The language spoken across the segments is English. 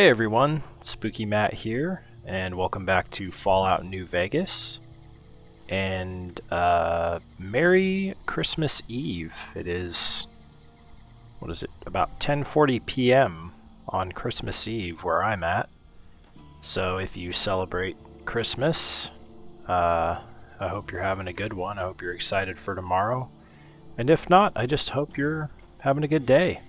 Hey everyone, Spooky Matt here, and welcome back to Fallout New Vegas. And Merry Christmas Eve. It is, what is it, about 10:40 p.m. on Christmas Eve where I'm at. So if you celebrate Christmas, I hope you're having a good one. I hope you're excited for tomorrow. And if not, I just hope you're having a good day.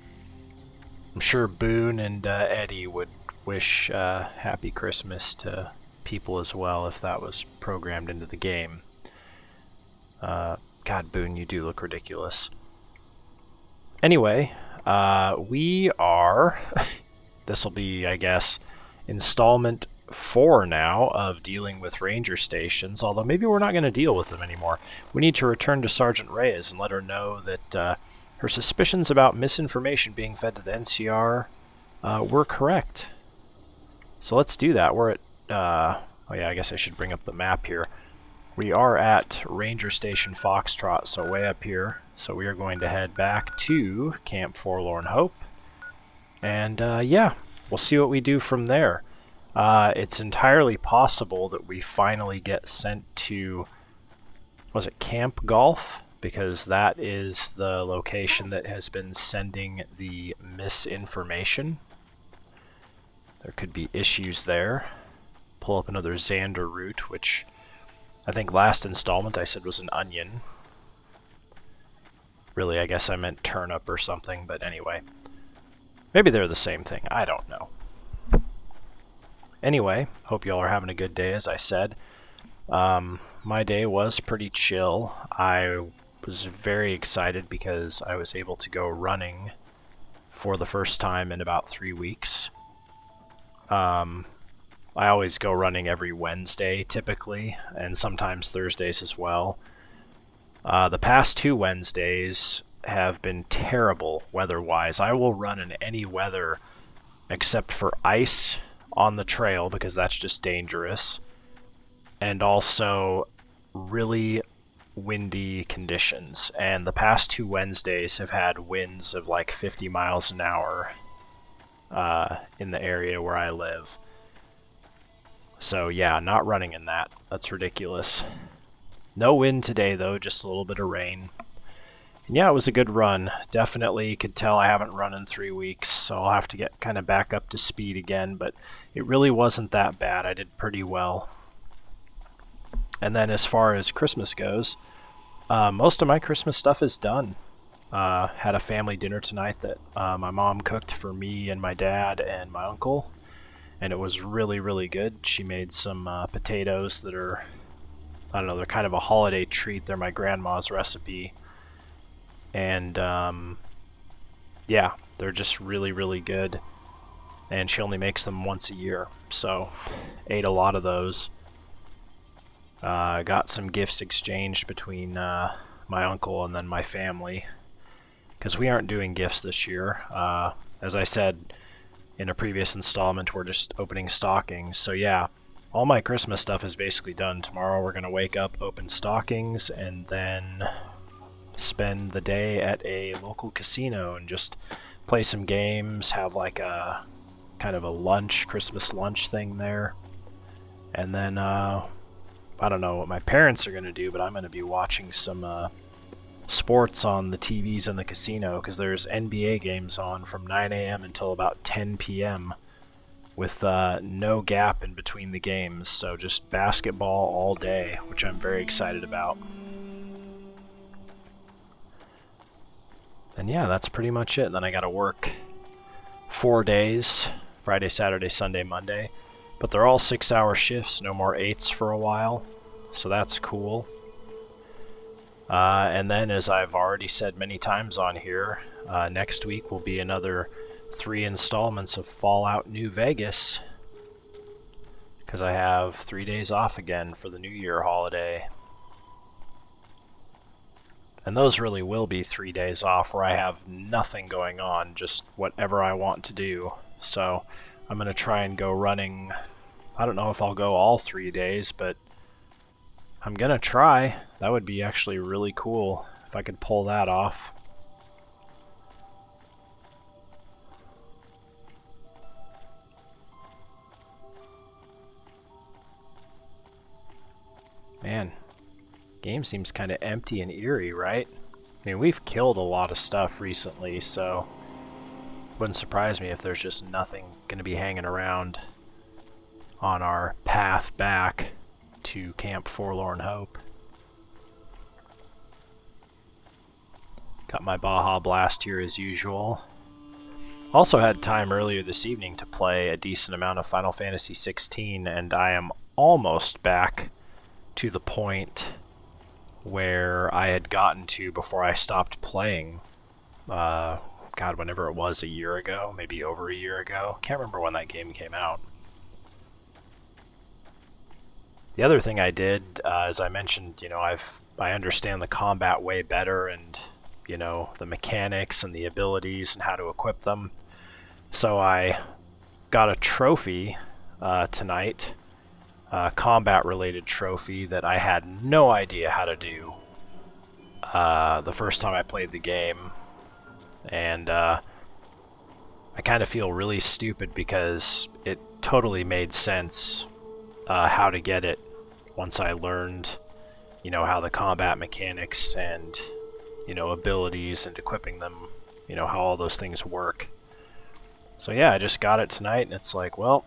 I'm sure Boone and Eddie would wish Happy Christmas to people as well if that was programmed into the game. God, Boone, you do look ridiculous. Anyway, we are... this will be, I guess, installment 4 now of dealing with ranger stations, although maybe we're not going to deal with them anymore. We need to return to Sergeant Reyes and let her know that her suspicions about misinformation being fed to the NCR were correct. So let's do that. We're at, oh yeah, I guess I should bring up the map here. We are at Ranger Station Foxtrot, so way up here. So we are going to head back to Camp Forlorn Hope. And yeah, we'll see what we do from there. It's entirely possible that we finally get sent to, was it Camp Golf? Because that is the location that has been sending the misinformation. There could be issues there. Pull up another Xander route, which I think last installment I said was an onion. Really, I guess I meant turnip or something, but anyway. Maybe they're the same thing, I don't know. Anyway, hope y'all are having a good day, as I said. My day was pretty chill. I was very excited because I was able to go running for the first time in about 3 weeks. I always go running every Wednesday, typically, and sometimes Thursdays as well. The past 2 Wednesdays have been terrible weather-wise. I will run in any weather except for ice on the trail, because that's just dangerous, and also really windy conditions. And the past 2 Wednesdays have had winds of like 50 miles an hour in the area where I live. So yeah, not running in that. That's ridiculous. No wind today though, just a little bit of rain. And yeah, it was a good run. Definitely could tell I haven't run in 3 weeks, so I'll have to get kind of back up to speed again, but it really wasn't that bad. I did pretty well. And then as far as Christmas goes, most of my Christmas stuff is done. Had a family dinner tonight that my mom cooked for me and my dad and my uncle, and it was really, really good. She made some potatoes that are, I don't know, they're kind of a holiday treat. They're my grandma's recipe. And yeah, they're just really, really good. And she only makes them once a year, so ate a lot of those. Got some gifts exchanged between my uncle and then my family, because we aren't doing gifts this year. As I said in a previous installment, we're just opening stockings. So yeah, all my Christmas stuff is basically done. Tomorrow we're going to wake up, open stockings, and then spend the day at a local casino and just play some games, have like a kind of a lunch, Christmas lunch thing there. And then I don't know what my parents are going to do, but I'm going to be watching some sports on the TVs in the casino, because there's NBA games on from 9 a.m. until about 10 p.m. with no gap in between the games, so just basketball all day, which I'm very excited about. And yeah, that's pretty much it. Then I got to work 4 days, Friday, Saturday, Sunday, Monday. But they're all 6-hour shifts, no more 8s for a while, so that's cool. And then, as I've already said many times on here, next week will be another 3 installments of Fallout New Vegas, because I have 3 days off again for the New Year holiday. And those really will be 3 days off where I have nothing going on, just whatever I want to do. So I'm going to try and go running. I don't know if I'll go all 3 days, but I'm going to try. That would be actually really cool if I could pull that off. Man, game seems kind of empty and eerie, right? I mean, we've killed a lot of stuff recently, so wouldn't surprise me if there's just nothing going to be hanging around on our path back to Camp Forlorn Hope. Got my Baja Blast here as usual. Also had time earlier this evening to play a decent amount of Final Fantasy XVI, and I am almost back to the point where I had gotten to before I stopped playing. God, whenever it was, a year ago, maybe over a year ago. Can't remember when that game came out. The other thing I did, as I mentioned, I understand the combat way better, and the mechanics and the abilities and how to equip them. So I got a trophy tonight, a combat-related trophy that I had no idea how to do the first time I played the game. And I kind of feel really stupid because it totally made sense how to get it once I learned, how the combat mechanics and, abilities and equipping them, how all those things work. So yeah, I just got it tonight, and it's like, well,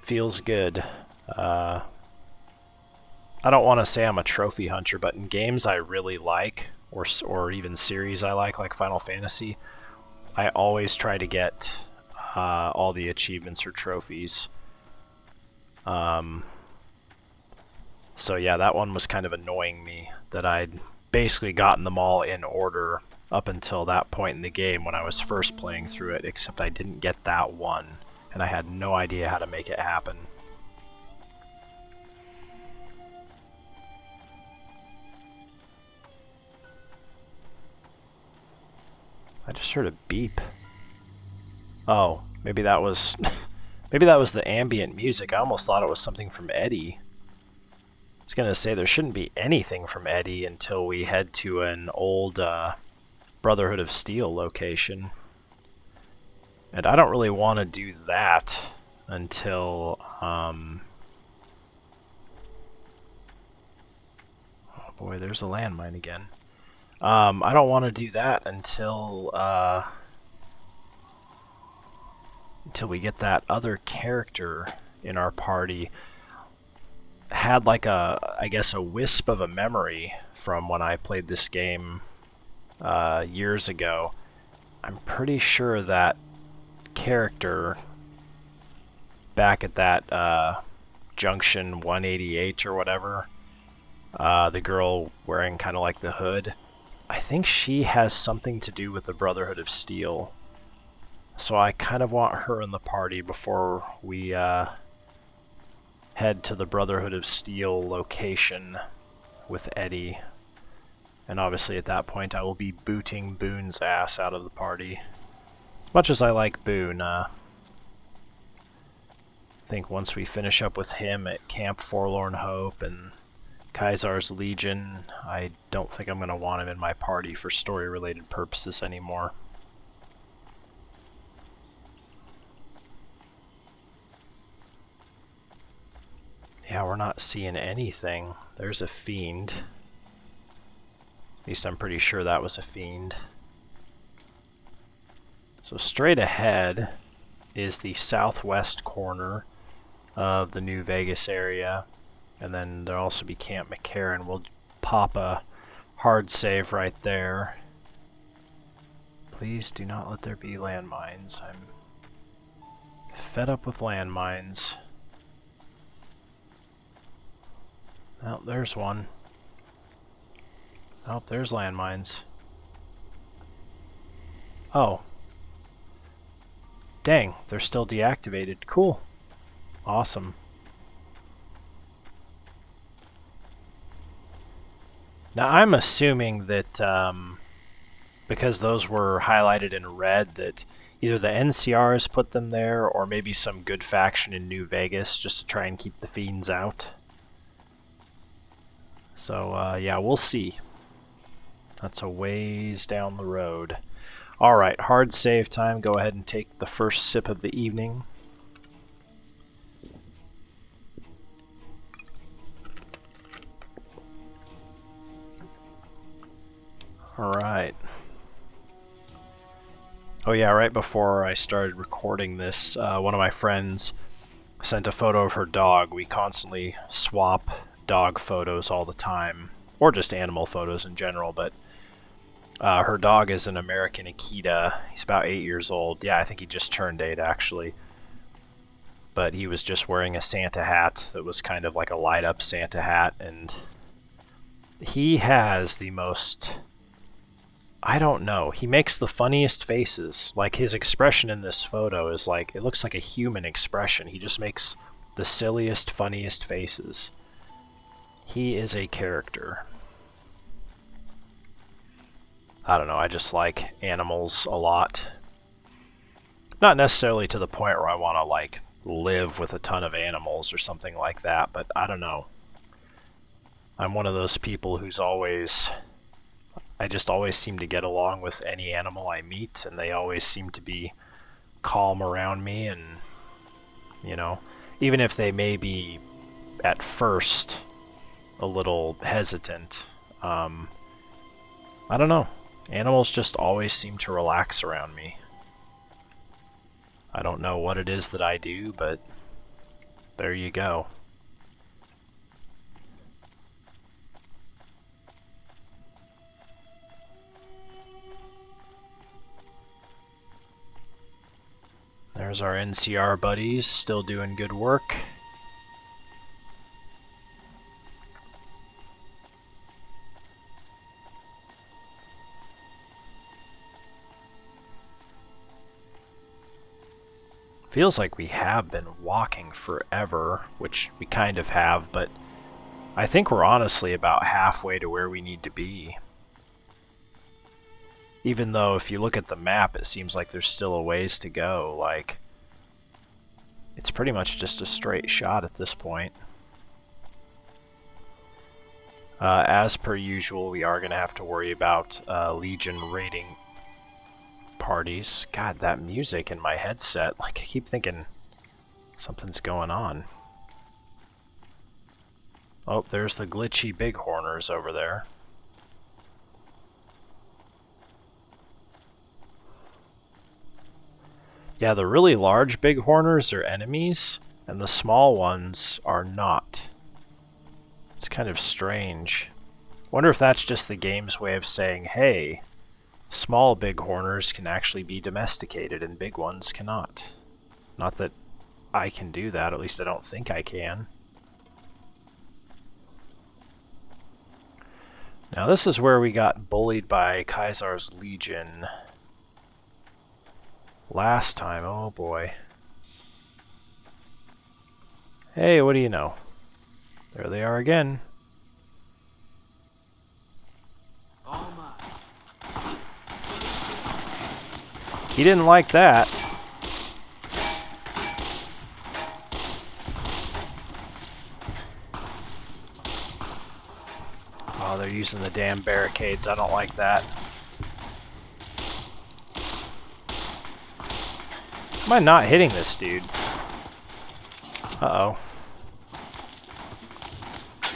feels good. I don't want to say I'm a trophy hunter, but in games I really like, or even series I like Final Fantasy, I always try to get all the achievements or trophies. So yeah, that one was kind of annoying me, that I'd basically gotten them all in order up until that point in the game when I was first playing through it, except I didn't get that one, and I had no idea how to make it happen. I just heard a beep. Oh, maybe that was maybe that was the ambient music. I almost thought it was something from Eddie. I was gonna say there shouldn't be anything from Eddie until we head to an old Brotherhood of Steel location. And I don't really want to do that until oh boy, there's a landmine again. I don't want to do that until we get that other character in our party. Had like I guess a wisp of a memory from when I played this game years ago. I'm pretty sure that character back at that junction 188 or whatever, the girl wearing kind of like the hood, I think she has something to do with the Brotherhood of Steel. So I kind of want her in the party before we head to the Brotherhood of Steel location with Eddie. And obviously at that point I will be booting Boone's ass out of the party. As much as I like Boone, I think once we finish up with him at Camp Forlorn Hope and Kaisar's Legion, I don't think I'm going to want him in my party for story-related purposes anymore. Yeah, we're not seeing anything. There's a fiend. At least I'm pretty sure that was a fiend. So straight ahead is the southwest corner of the New Vegas area. And then there'll also be Camp McCarran. We'll pop a hard save right there. Please do not let there be landmines. I'm fed up with landmines. Oh, there's one. Oh, there's landmines. Oh. Dang, they're still deactivated. Cool. Awesome. Now I'm assuming that because those were highlighted in red, that either the NCRs put them there or maybe some good faction in New Vegas just to try and keep the fiends out. So yeah, we'll see. That's a ways down the road. Alright, hard save time. Go ahead and take the first sip of the evening. Alright. Oh yeah, right before I started recording this, one of my friends sent a photo of her dog. We constantly swap dog photos all the time, or just animal photos in general, but her dog is an American Akita. He's about 8 years old. Yeah, I think he just turned 8 actually. But he was just wearing a Santa hat that was kind of like a light-up Santa hat, and he has the most... I don't know. He makes the funniest faces. Like, his expression in this photo is like, it looks like a human expression. He just makes the silliest, funniest faces. He is a character. I don't know, I just like animals a lot. Not necessarily to the point where I want to, like, live with a ton of animals or something like that, but I don't know. I'm one of those people who's always... I just always seem to get along with any animal I meet, and they always seem to be calm around me, and, you know, even if they may be, at first, a little hesitant, I don't know. Animals just always seem to relax around me. I don't know what it is that I do, but there you go. There's our NCR buddies, still doing good work. Feels like we have been walking forever, which we kind of have, but I think we're honestly about halfway to where we need to be. Even though if you look at the map, it seems like there's still a ways to go. Like, it's pretty much just a straight shot at this point. As per usual, we are going to have to worry about Legion raiding parties. God, that music in my headset, like, I keep thinking something's going on. Oh, there's the glitchy bighorners over there. Yeah, the really large bighorners are enemies, and the small ones are not. It's kind of strange. Wonder if that's just the game's way of saying, hey, small bighorners can actually be domesticated and big ones cannot. Not that I can do that, at least I don't think I can. Now this is where we got bullied by Caesar's Legion last time. Oh boy. Hey, what do you know? There they are again. He didn't like that. Oh, they're using the damn barricades. I don't like that. Am I not hitting this dude? Uh-oh.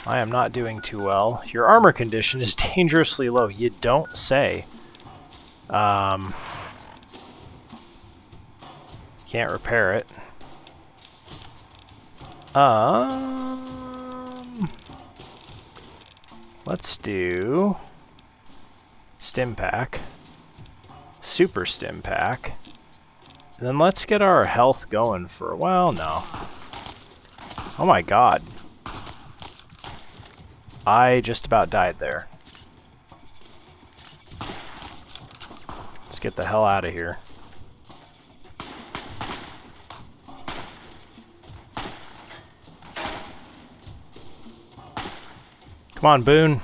I am not doing too well. Your armor condition is dangerously low. You don't say. Can't repair it. Let's do Stim Pack. Super Stim Pack. And then let's get our health going for, well, no. Oh my god. I just about died there. Let's get the hell out of here. Come on, Boone.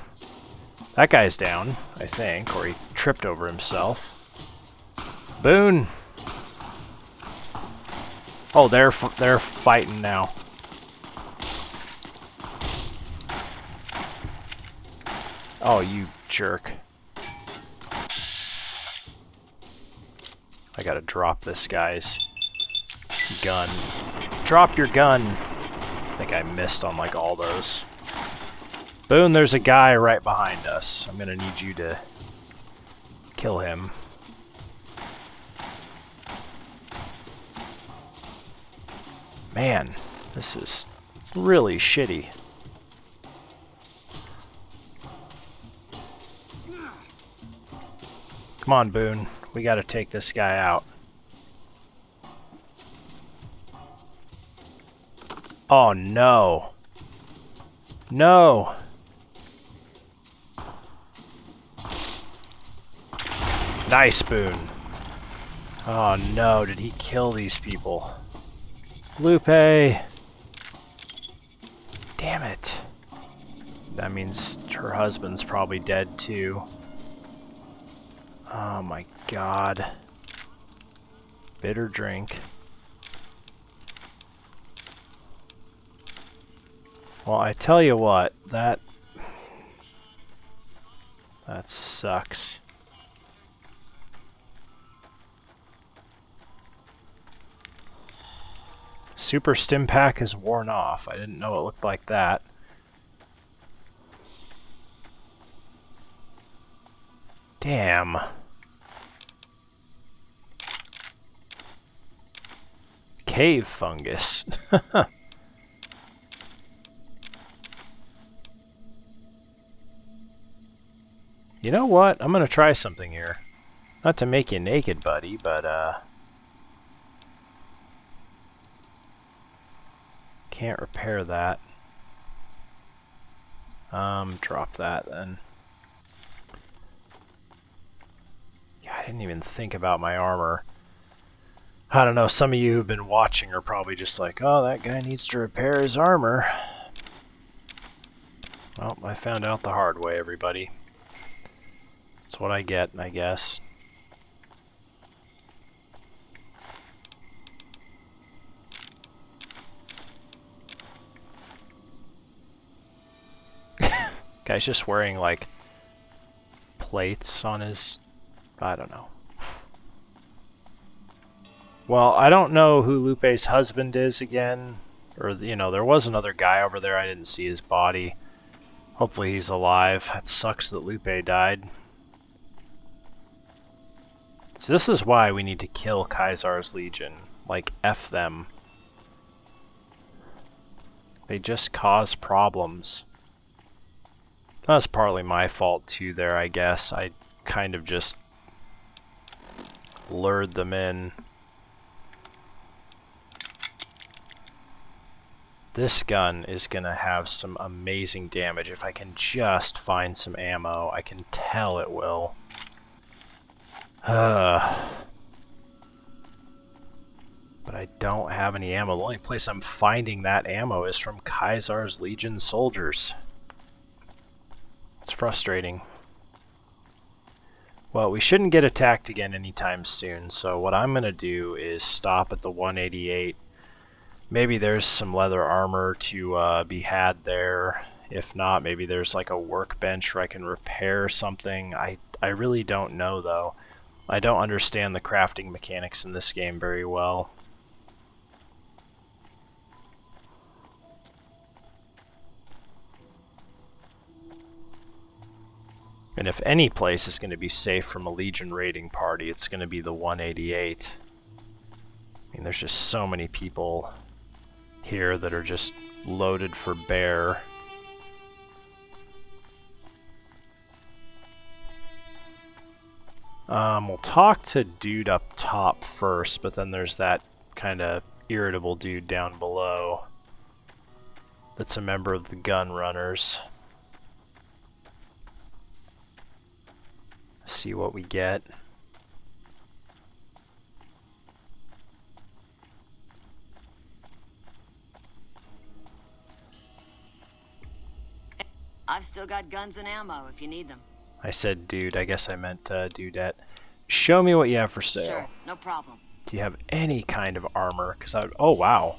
That guy's down, I think, or he tripped over himself. Boone! Oh, they're fighting now. Oh, you jerk. I gotta drop this guy's gun. Drop your gun! I think I missed on like all those. Boone, there's a guy right behind us. I'm gonna need you to kill him. Man, this is really shitty. Come on, Boone. We gotta take this guy out. Oh, no. No. Nice, Boone. Oh, no. Did he kill these people? Lupe! Damn it. That means her husband's probably dead, too. Oh, my God. Bitter drink. Well, I tell you what, that sucks. Super Stim Pack is worn off. I didn't know it looked like that. Damn. Cave fungus. You know what? I'm gonna try something here. Not to make you naked, buddy, but can't repair that. Drop that then. Yeah, I didn't even think about my armor. I don't know, some of you who've been watching are probably just like, oh, that guy needs to repair his armor. Well, I found out the hard way, everybody. That's what I get, I guess. Guy's just wearing, like, plates on his... I don't know. Well, I don't know who Lupe's husband is again. Or, you know, there was another guy over there. I didn't see his body. Hopefully he's alive. It sucks that Lupe died. So this is why we need to kill Caesar's Legion. Like, F them. They just cause problems. That's partly my fault too there, I guess. I kind of just lured them in. This gun is gonna have some amazing damage. If I can just find some ammo, I can tell it will. But I don't have any ammo. The only place I'm finding that ammo is from Caesar's Legion soldiers. It's frustrating. Well, we shouldn't get attacked again anytime soon, so what I'm going to do is stop at the 188. Maybe there's some leather armor to be had there. If not, maybe there's like a workbench where I can repair something. I really don't know, though. I don't understand the crafting mechanics in this game very well. And if any place is going to be safe from a Legion raiding party, it's going to be the 188. I mean, there's just so many people here that are just loaded for bear. We'll talk to dude up top first, but then there's that kind of irritable dude down below that's a member of the gun runners. See what we get. I've still got guns and ammo if you need them. I said dude, I guess I meant dudette. Show me what you have for sale. Sure, no problem. Do you have any kind of armor? Because I would... Oh, wow.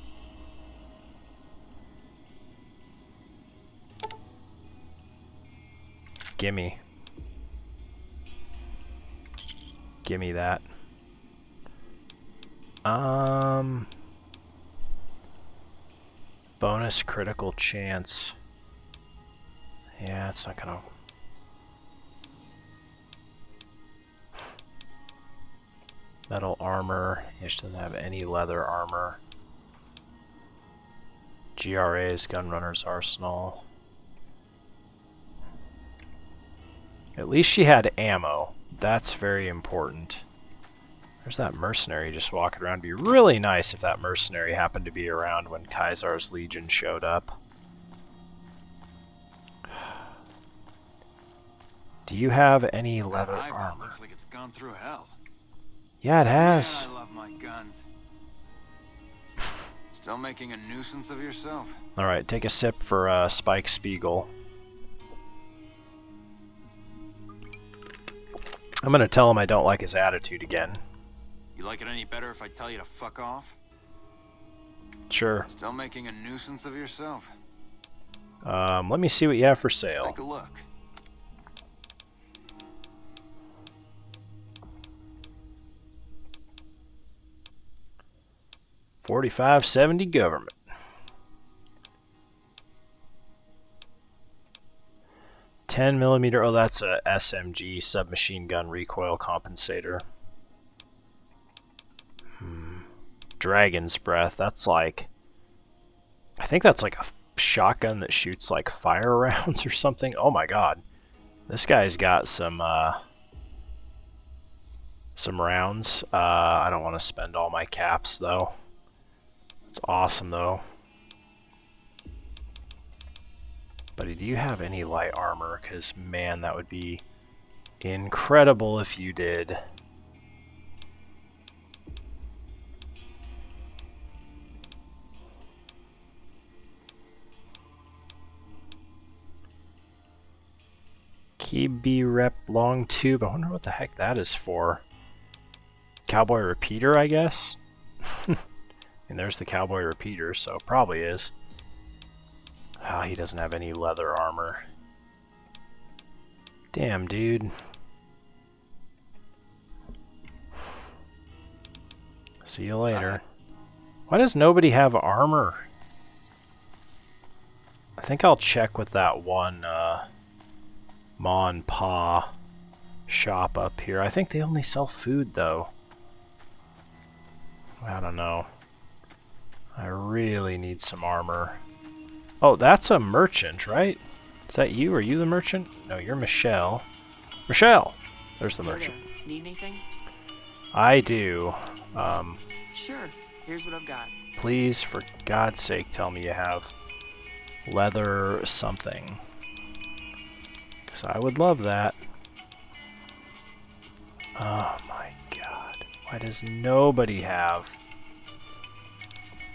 Gimme. Gimme that. Bonus critical chance. Yeah, it's not gonna... Metal armor. Yeah, she doesn't have any leather armor. GRA's Gunrunner's Arsenal. At least she had ammo. That's very important. There's that mercenary just walking around. It'd be really nice if that mercenary happened to be around when Caesar's Legion showed up. Do you have any leather armor? Looks like it's gone through hell. Yeah, it has. Man, I love my guns. Still making a nuisance of yourself? Alright, take a sip for Spike Spiegel. I'm gonna tell him I don't like his attitude again. You like it any better if I tell you to fuck off? Sure. Still making a nuisance of yourself? Let me see what you have for sale. Take a look. $45.70 government. 10mm. Oh, that's a SMG submachine gun recoil compensator. Dragon's Breath. That's like, I think that's like a shotgun that shoots like fire rounds or something. Oh my god, this guy's got some rounds. I don't want to spend all my caps though. It's awesome though. Buddy, do you have any light armor? Because man, that would be incredible if you did. KB rep long tube. I wonder what the heck that is for. Cowboy repeater, I guess. And there's the cowboy repeater, so probably is. Oh, he doesn't have any leather armor. Damn, dude. See you later. Why does nobody have armor? I think I'll check with that one Ma and Pa shop up here. I think they only sell food though. I don't know. I really need some armor. Oh, that's a merchant, right? Is that you? Are you the merchant? No, you're Michelle. Michelle! There's the merchant. Need anything? I do. Sure. Here's what I've got. Please, for God's sake, tell me you have leather something. Because I would love that. Oh my god. Why does nobody have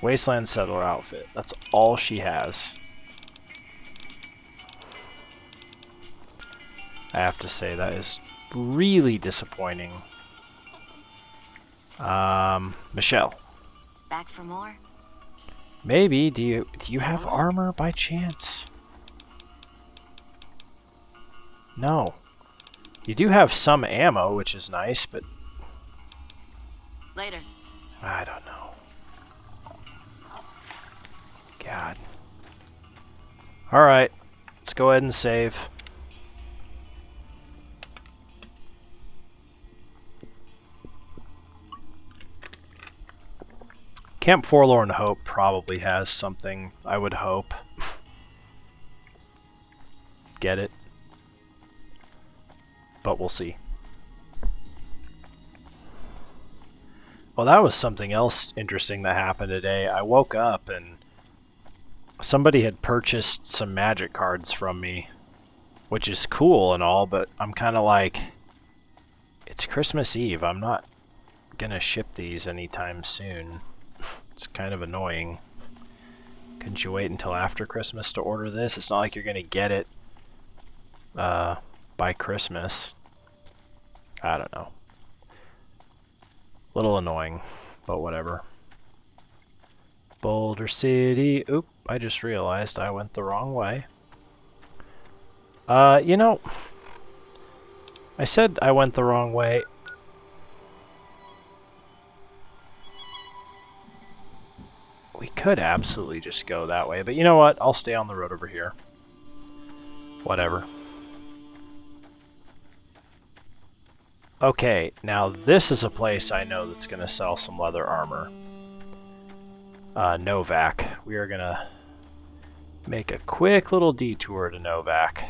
Wasteland Settler outfit? That's all she has. I have to say, that is really disappointing. Michelle. Back for more? Maybe. Do you have armor by chance? No. You do have some ammo, which is nice, but Later. I don't know. God. Alright. Let's go ahead and save. Camp Forlorn Hope probably has something, I would hope. Get it? But we'll see. Well, that was something else interesting that happened today. I woke up and somebody had purchased some magic cards from me, which is cool and all, but I'm kind of like, it's Christmas Eve. I'm not gonna ship these anytime soon. It's kind of annoying. Couldn't you wait until after Christmas to order this? It's not like you're gonna get it by Christmas. I don't know. Little annoying, but whatever. Boulder City. Oop, I just realized I went the wrong way. You know, I said I went the wrong way. We could absolutely just go that way, but you know what? I'll stay on the road over here. Whatever. Okay, now this is a place I know that's going to sell some leather armor. Novak. We are going to make a quick little detour to Novak.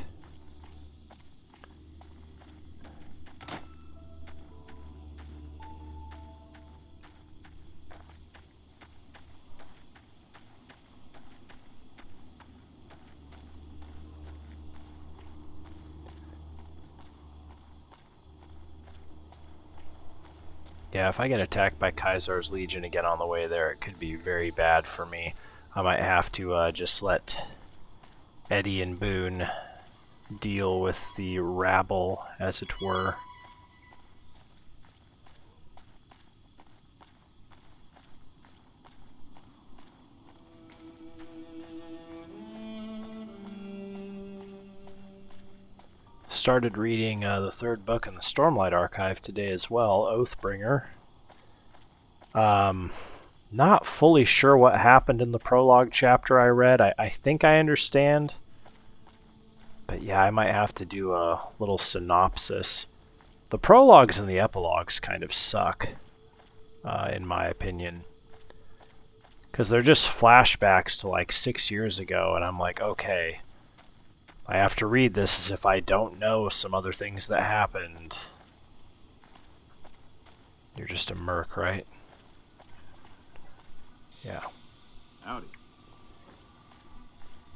Yeah, if I get attacked by Kaisar's Legion again on the way there, it could be very bad for me. I might have to just let Eddie and Boone deal with the rabble, as it were. Started reading the third book in the Stormlight Archive today as well, Oathbringer. Not fully sure what happened in the prologue chapter I read. I think I understand. But yeah, I might have to do a little synopsis. The prologues and the epilogues kind of suck, in my opinion. Because they're just flashbacks to like 6 years ago, and I'm like, okay, I have to read this as if I don't know some other things that happened. You're just a merc, right? Yeah. Howdy.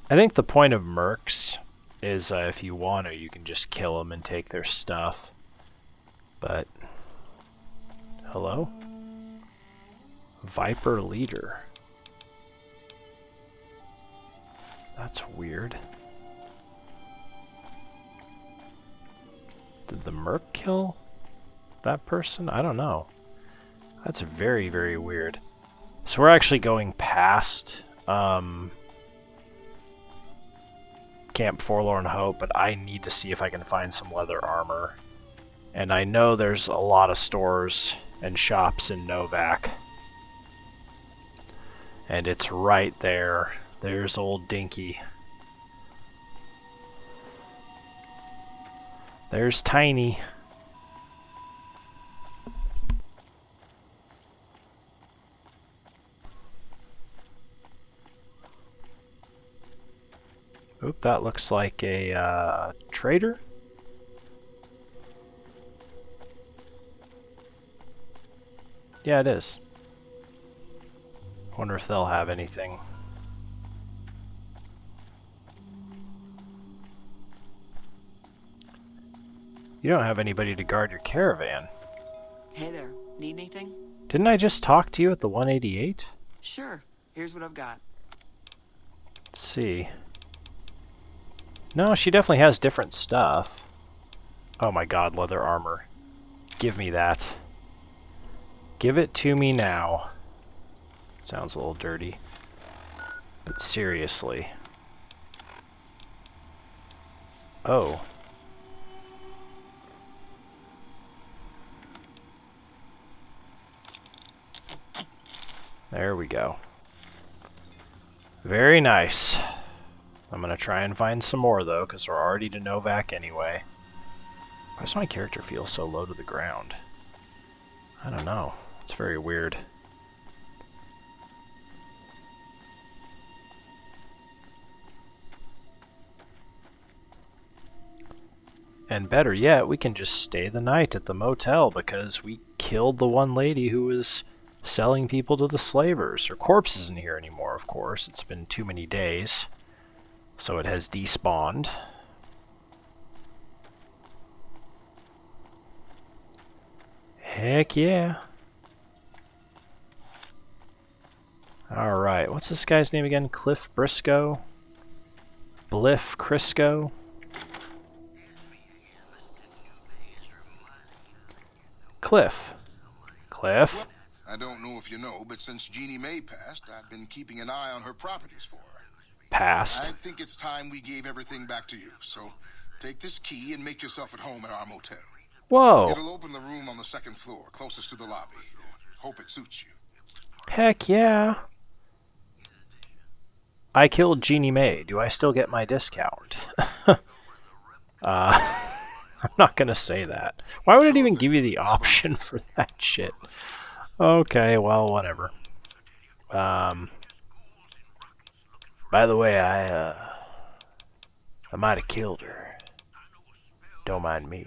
I think the point of mercs is if you want to, you can just kill them and take their stuff. But... hello? Viper leader. That's weird. Did the merc kill that person? I don't know. That's very, very weird. So we're actually going past Camp Forlorn Hope, but I need to see if I can find some leather armor. And I know there's a lot of stores and shops in Novak. And it's right there. There's old Dinky. There's Tiny. Oop, that looks like a trader. Yeah, it is. Wonder if they'll have anything. You don't have anybody to guard your caravan. Hey there, need anything? Didn't I just talk to you at the 188? Sure, here's what I've got. Let's see. No, she definitely has different stuff. Oh my god, leather armor. Give me that. Give it to me now. Sounds a little dirty. But seriously. Oh. There we go. Very nice. I'm gonna try and find some more though, because we're already to Novak anyway. Why does my character feel so low to the ground? I don't know. It's very weird. And better yet, we can just stay the night at the motel because we killed the one lady who was selling people to the slavers. Her corpse isn't here anymore, of course. It's been too many days. So it has despawned. Heck yeah. Alright, what's this guy's name again? Cliff Briscoe? Bliff Crisco? Cliff. Cliff? I don't know if you know, but since Jeannie May passed, I've been keeping an eye on her properties for her. Passed. I think it's time we gave everything back to you, so take this key and make yourself at home at our motel. Whoa. It'll open the room on the second floor, closest to the lobby. Hope it suits you. Heck yeah. I killed Jeannie May. Do I still get my discount? I'm not gonna say that. Why would it even give you the option for that shit? Okay, well, whatever. By the way, I might have killed her. Don't mind me.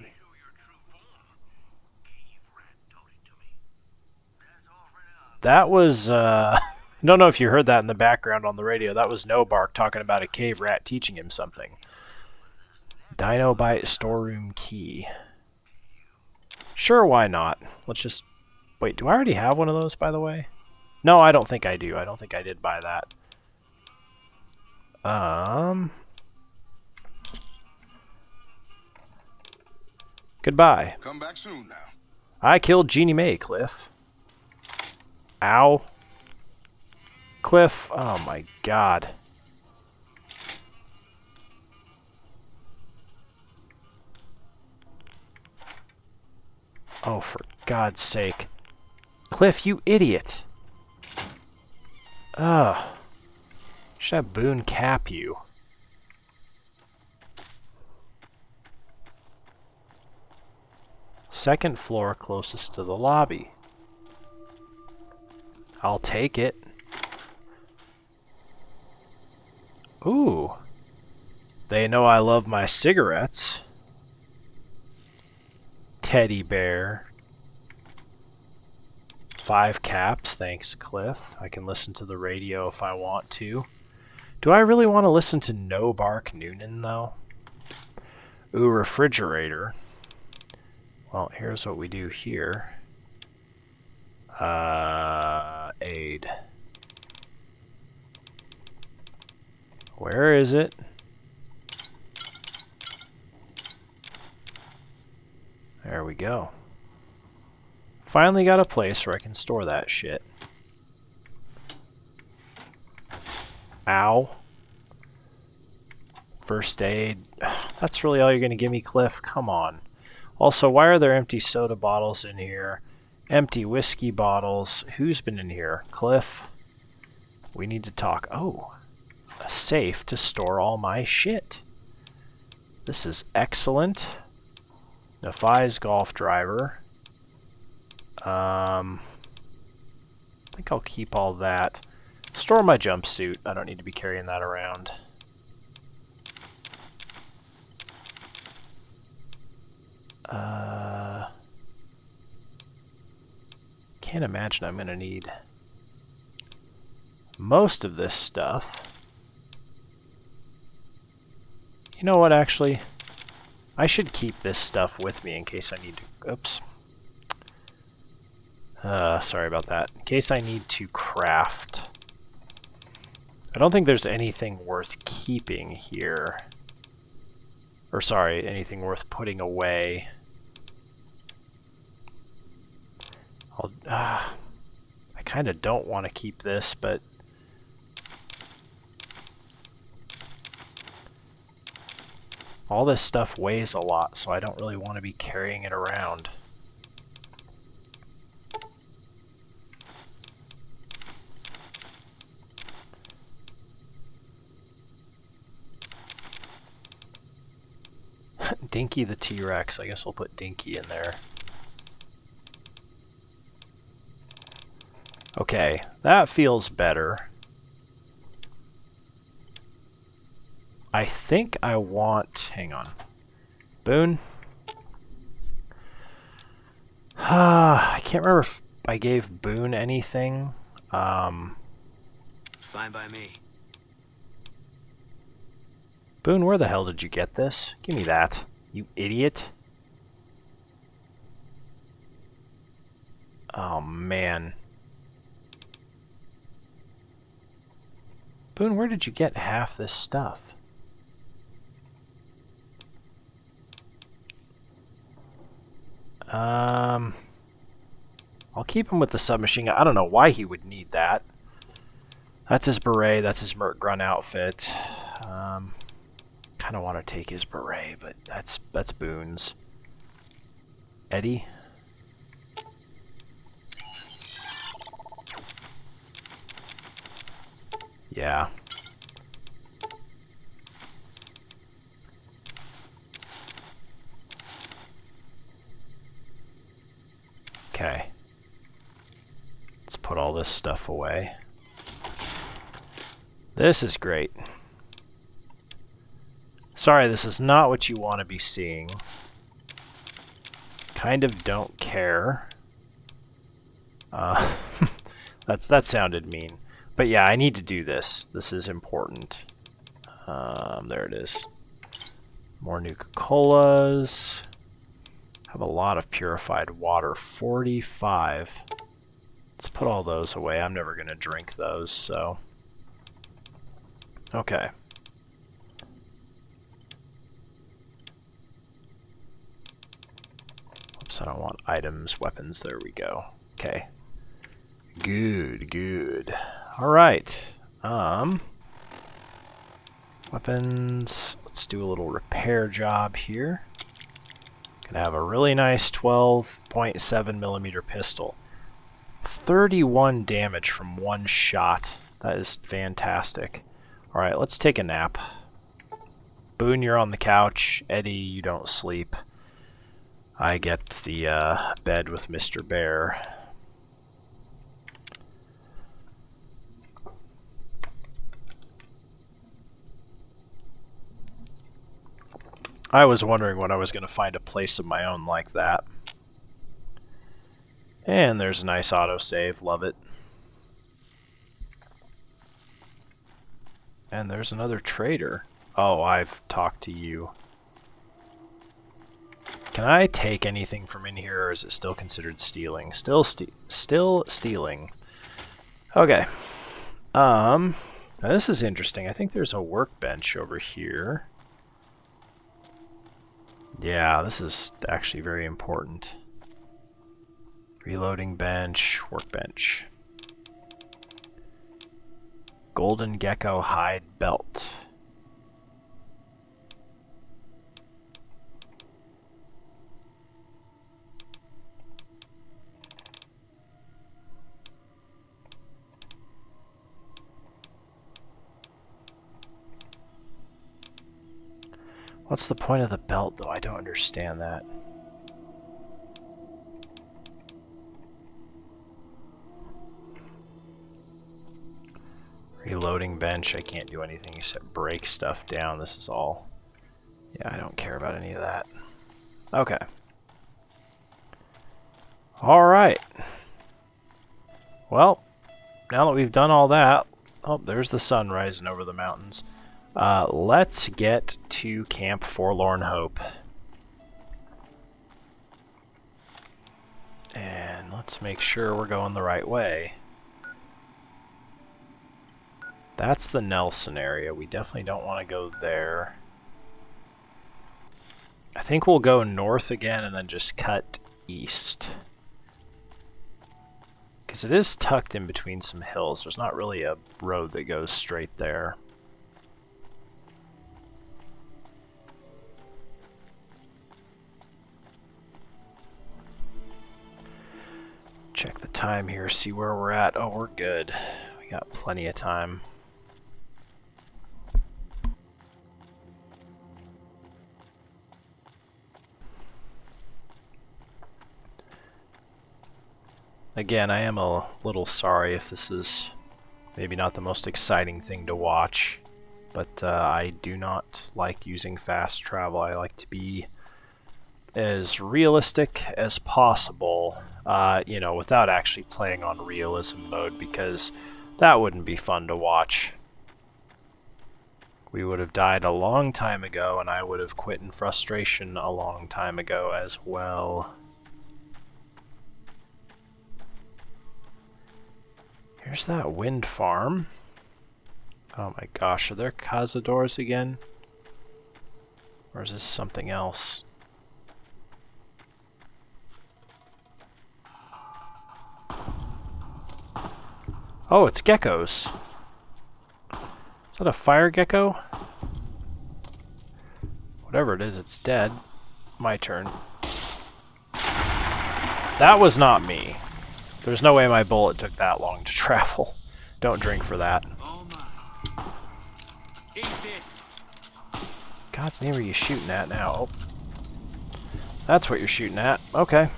That was, I don't know if you heard that in the background on the radio. That was No Bark talking about a cave rat teaching him something. Dinobite storeroom key. Sure, why not? Let's just... Wait, do I already have one of those, by the way? No, I don't think I do. I don't think I did buy that. Goodbye. Come back soon now. I killed Jeannie Mae, Cliff. Ow. Cliff, oh my god. Oh, for God's sake. Cliff, you idiot. Ugh. Should have Boone cap you. Second floor closest to the lobby. I'll take it. Ooh. They know I love my cigarettes. Teddy bear. 5 caps, thanks, Cliff. I can listen to the radio if I want to. Do I really want to listen to No Bark Noonan, though? Ooh, refrigerator. Well, here's what we do here. Aid. Where is it? There we go. Finally got a place where I can store that shit. Ow. First aid. That's really all you're going to give me, Cliff? Come on. Also, why are there empty soda bottles in here? Empty whiskey bottles. Who's been in here? Cliff? We need to talk. Oh. A safe to store all my shit. This is excellent. Nafai's golf driver. I think I'll keep all that. Store my jumpsuit. I don't need to be carrying that around. Can't imagine I'm going to need most of this stuff. You know what, actually? I should keep this stuff with me in case I need to... Oops. Sorry about that. In case I need to craft. I don't think there's anything worth keeping here. Or sorry, anything worth putting away. I kind of don't want to keep this, but... all this stuff weighs a lot, so I don't really want to be carrying it around. Dinky the T-Rex. I guess we'll put Dinky in there. Okay, that feels better. I think I want... hang on. Boone? I can't remember if I gave Boone anything. Fine by me. Boone, where the hell did you get this? Give me that, you idiot. Oh, man. Boone, where did you get half this stuff? I'll keep him with the submachine gun. I don't know why he would need that. That's his beret. That's his Merc Grunt outfit. Kind of want to take his beret, but that's Boone's. Eddie? Yeah. Okay. Let's put all this stuff away. This is great. Sorry, this is not what you want to be seeing. Kind of don't care. That sounded mean. But yeah, I need to do this. This is important. There it is. More Nuka-Colas. Have a lot of purified water. 45. Let's put all those away. I'm never going to drink those, so... Okay. Oops, I don't want items, weapons. There we go. Okay. Good, good. Alright. Weapons. Let's do a little repair job here. Gonna have a really nice 12.7 millimeter pistol. 31 damage from one shot. That is fantastic. Alright, let's take a nap. Boone, you're on the couch. Eddie, you don't sleep. I get the bed with Mr. Bear. I was wondering when I was going to find a place of my own like that. And there's a nice autosave. Love it. And there's another trader. Oh, I've talked to you. Can I take anything from in here, or is it still considered stealing? Still stealing. Okay. Now this is interesting. I think there's a workbench over here. Yeah, this is actually very important. Reloading bench, workbench. Golden gecko hide belt. What's the point of the belt, though? I don't understand that. Reloading bench. I can't do anything except break stuff down. This is all... Yeah, I don't care about any of that. Okay. Alright. Well, now that we've done all that... Oh, there's the sun rising over the mountains. Let's get to Camp Forlorn Hope. And let's make sure we're going the right way. That's the Nelson area. We definitely don't want to go there. I think we'll go north again and then just cut east. Because it is tucked in between some hills. There's not really a road that goes straight there. Check the time here, see where we're at. Oh, we're good. We got plenty of time. Again, I am a little sorry if this is maybe not the most exciting thing to watch, but I do not like using fast travel. I like to be as realistic as possible, you know, without actually playing on realism mode, because that wouldn't be fun to watch. We would have died a long time ago, and I would have quit in frustration a long time ago as well. Here's that wind farm. Oh my gosh, are there cazadores again? Or is this something else? Oh, it's geckos. Is that a fire gecko? Whatever it is, it's dead. My turn. That was not me. There's no way my bullet took that long to travel. Don't drink for that. Oh my. Eat this. God's name, are you shooting at now? Oh. That's what you're shooting at. Okay.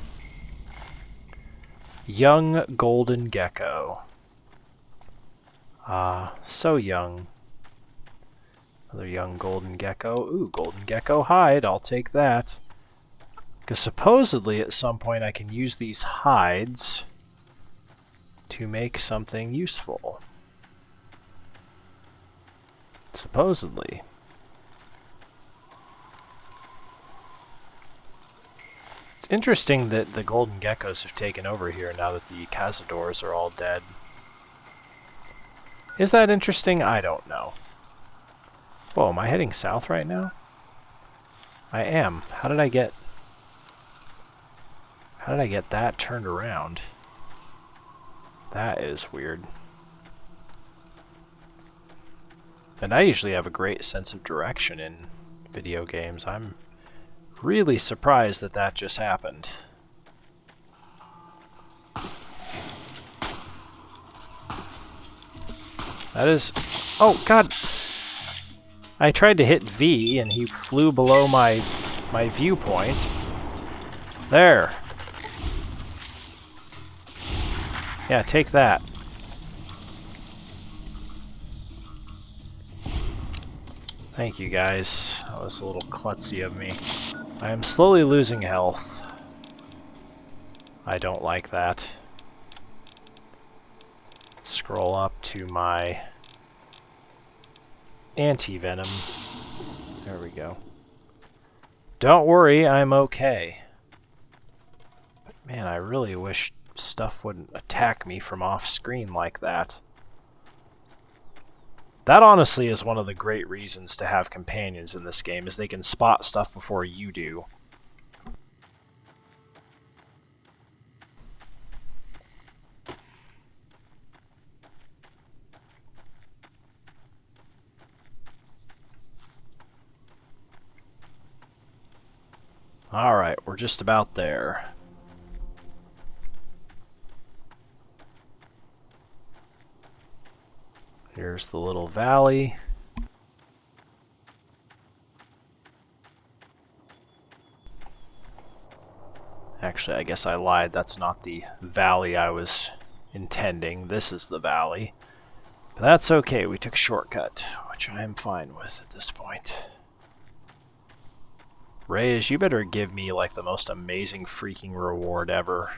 Young golden gecko. So young. Another young golden gecko. Ooh, golden gecko hide. I'll take that. Because supposedly at some point I can use these hides to make something useful. Supposedly. It's interesting that the golden geckos have taken over here now that the cazadores are all dead. Is that interesting? I don't know. Whoa, am I heading south right now? I am. How did I get that turned around? That is weird. And I usually have a great sense of direction in video games. I'm really surprised that that just happened. That is... Oh, God! I tried to hit V, and he flew below my viewpoint. There! Yeah, take that. Thank you, guys. That was a little klutzy of me. I am slowly losing health. I don't like that. Scroll up to my anti-venom. There we go. Don't worry, I'm okay. But man, I really wish stuff wouldn't attack me from off-screen like that. That honestly is one of the great reasons to have companions in this game, is they can spot stuff before you do. Alright, we're just about there. Here's the little valley. Actually, I guess I lied. That's not the valley I was intending. This is the valley. But that's okay. We took a shortcut, which I am fine with at this point. Reyes, you better give me like the most amazing freaking reward ever.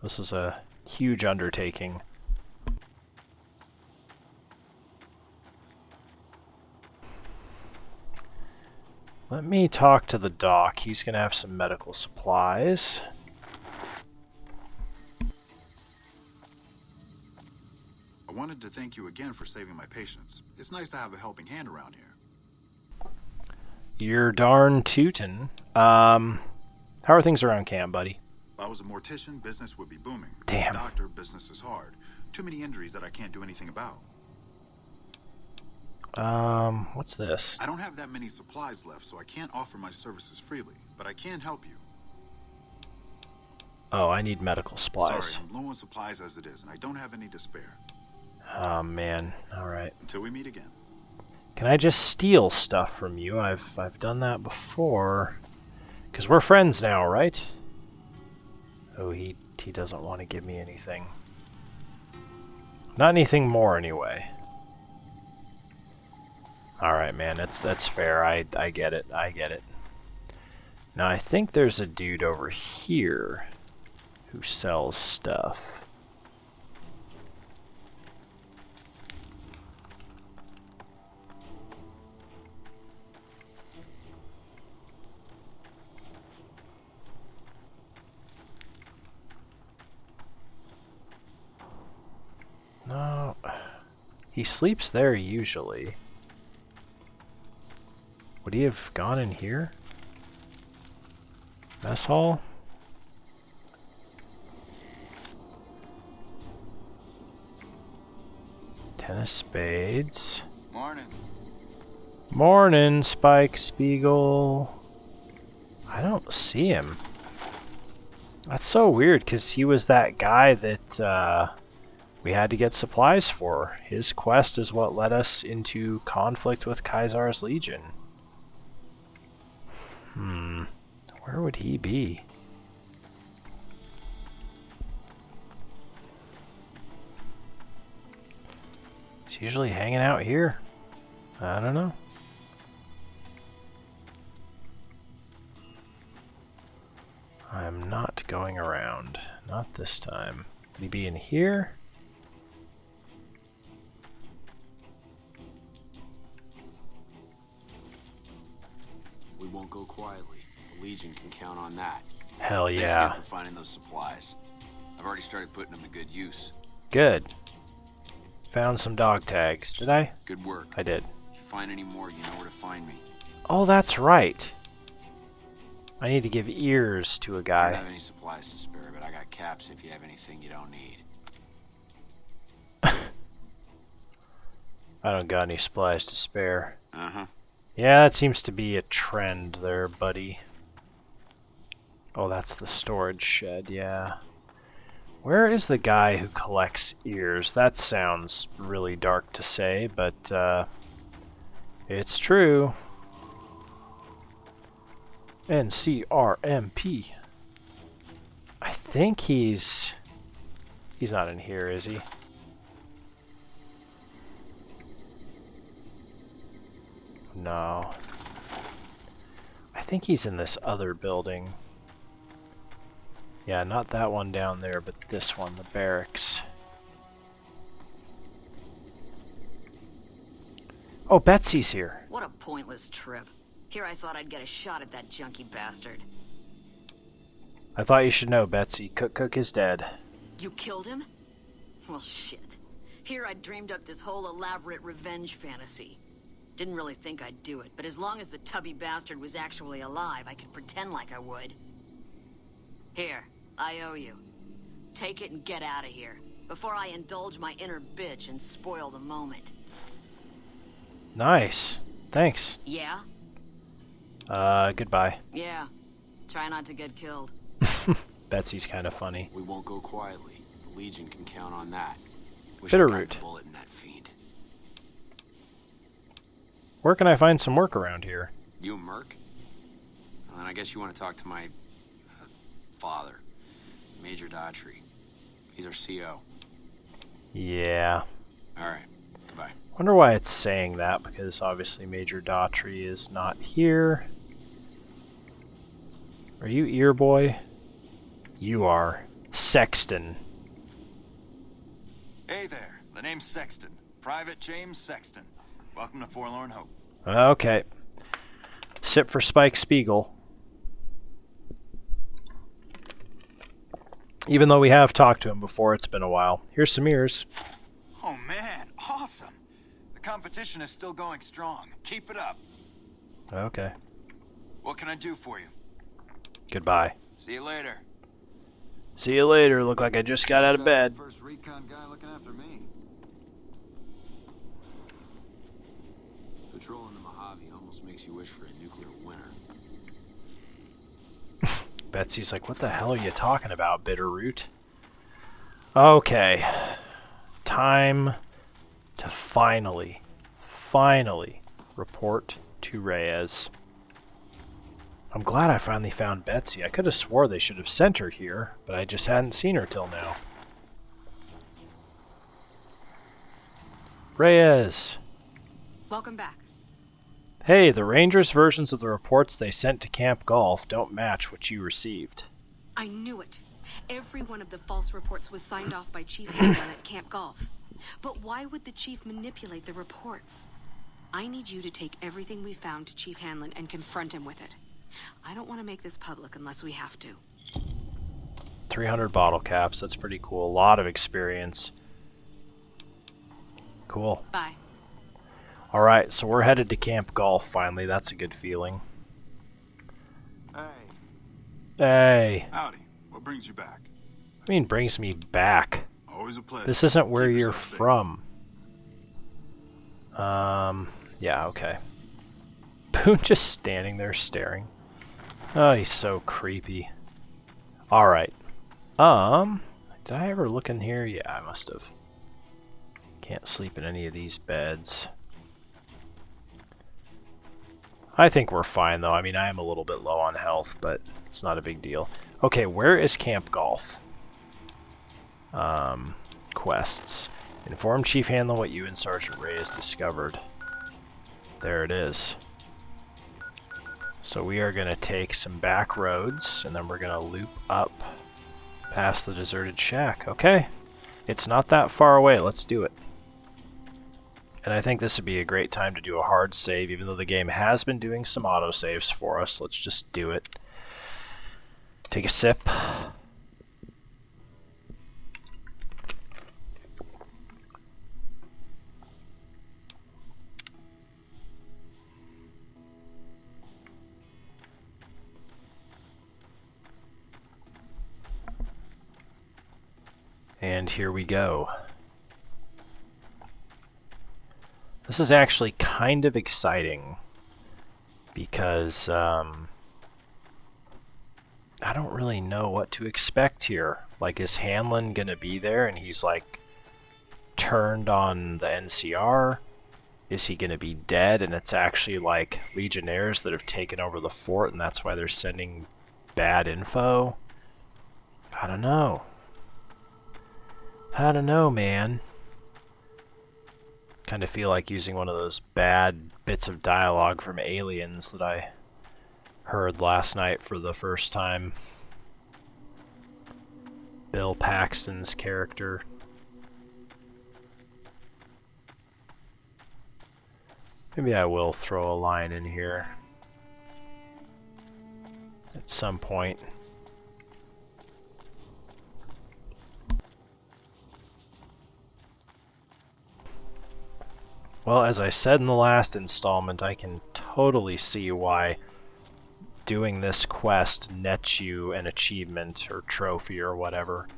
This is a huge undertaking. Let me talk to the doc. He's going to have some medical supplies. I wanted to thank you again for saving my patients. It's nice to have a helping hand around here. You're darn tootin'. How are things around camp, buddy? If I was a mortician, business would be booming. Damn. Doctor, business is hard. Too many injuries that I can't do anything about. What's this? I don't have that many supplies left, so I can't offer my services freely, but I can help you. Oh, I need medical supplies. Sorry, I'm low on supplies as it is, and I don't have any to spare. Oh, man. Alright. Until we meet again. Can I just steal stuff from you? I've done that before. Because we're friends now, right? Oh, he doesn't want to give me anything. Not anything more, anyway. Alright, man, that's fair. I get it. I get it. Now, I think there's a dude over here who sells stuff. No. He sleeps there usually. Would he have gone in here? Mess hall? Ten of spades. Morning. Morning, Spike Spiegel. I don't see him. That's so weird, because he was that guy that we had to get supplies for. His quest is what led us into conflict with Caesar's Legion. Where would he be? He's usually hanging out here. I don't know. I'm not going around. Not this time. Could he be in here? We won't go quietly. The Legion can count on that. Hell Thanks yeah. again for finding those supplies. I've already started putting them to good use. Good. Found some dog tags. Did I? Good work. I did. If you find any more, you know where to find me. Oh, that's right. I need to give ears to a I don't guy. have any supplies to spare, but I got caps if you have anything you don't need. I don't got any supplies to spare. Uh-huh. Yeah, that seems to be a trend there, buddy. Oh, that's the storage shed, yeah. Where is the guy who collects ears? That sounds really dark to say, but it's true. NCRMP. I think he's not in here, is he? No. I think he's in this other building. Yeah, not that one down there, but this one, the barracks. Oh, Betsy's here. What a pointless trip. Here I thought I'd get a shot at that junky bastard. I thought you should know, Betsy. Cook is dead. You killed him? Well, shit. Here I'd dreamed up this whole elaborate revenge fantasy. Didn't really think I'd do it, but as long as the tubby bastard was actually alive, I could pretend like I would. Here, I owe you. Take it and get out of here, before I indulge my inner bitch and spoil the moment. Nice. Thanks. Yeah? Goodbye. Yeah. Try not to get killed. Betsy's kind of funny. We won't go quietly. The Legion can count on that. Wish Bitter I got root. the bullet in that fiend. Where can I find some work around here? You a merc? Well, then I guess you want to talk to my father, Major Daughtry. He's our CO. Yeah. All right. Goodbye. Wonder why it's saying that, because obviously Major Daughtry is not here. Are you Ear Boy? You are. Sexton. Hey there. The name's Sexton. Private James Sexton. Welcome to Forlorn Hope. Okay. Sip for Spike Spiegel. Even though we have talked to him before, it's been a while. Here's some ears. Oh man, awesome. The competition is still going strong. Keep it up. Okay. What can I do for you? Goodbye. See you later. See you later. Look like I just got out of bed. First recon guy looking after me. Patrolling the Mojave almost makes you wish for a nuclear winter. Betsy's like, what the hell are you talking about, Bitterroot? Okay. Time to finally report to Reyes. I'm glad I finally found Betsy. I could have swore they should have sent her here, but I just hadn't seen her till now. Reyes! Welcome back. Hey, the Rangers' versions of the reports they sent to Camp Golf don't match what you received. I knew it. Every one of the false reports was signed off by Chief Hanlan at Camp Golf. But why would the Chief manipulate the reports? I need you to take everything we found to Chief Hanlan and confront him with it. I don't want to make this public unless we have to. 300 bottle caps, that's pretty cool. A lot of experience. Cool. Bye. Alright, so we're headed to Camp Golf finally. That's a good feeling. Hey, Hey! howdy. What brings you back? I mean, brings me back. Always a pleasure. This isn't where Keep you're yourself safe. from. Yeah, okay. Boone just standing there staring. Oh, he's so creepy. Alright. Did I ever look in here? Yeah, I must have. Can't sleep in any of these beds. I think we're fine, though. I mean, I am a little bit low on health, but it's not a big deal. Okay, where is Camp Golf? Quests. Inform Chief Hanlan what you and Sergeant Reyes discovered. There it is. So we are going to take some back roads, and then we're going to loop up past the deserted shack. Okay. It's not that far away. Let's do it. And I think this would be a great time to do a hard save, even though the game has been doing some autosaves for us. Let's just do it. Take a sip. And here we go. This is actually kind of exciting because I don't really know what to expect here. Like, is Hanlan gonna be there and he's like turned on the NCR? Is he gonna be dead and it's actually like Legionnaires that have taken over the fort and that's why they're sending bad info? I don't know. I don't know, man. Kind of feel like using one of those bad bits of dialogue from Aliens that I heard last night for the first time. Bill Paxton's character. Maybe I will throw a line in here at some point. Well, as I said in the last installment, I can totally see why doing this quest nets you an achievement or trophy or whatever.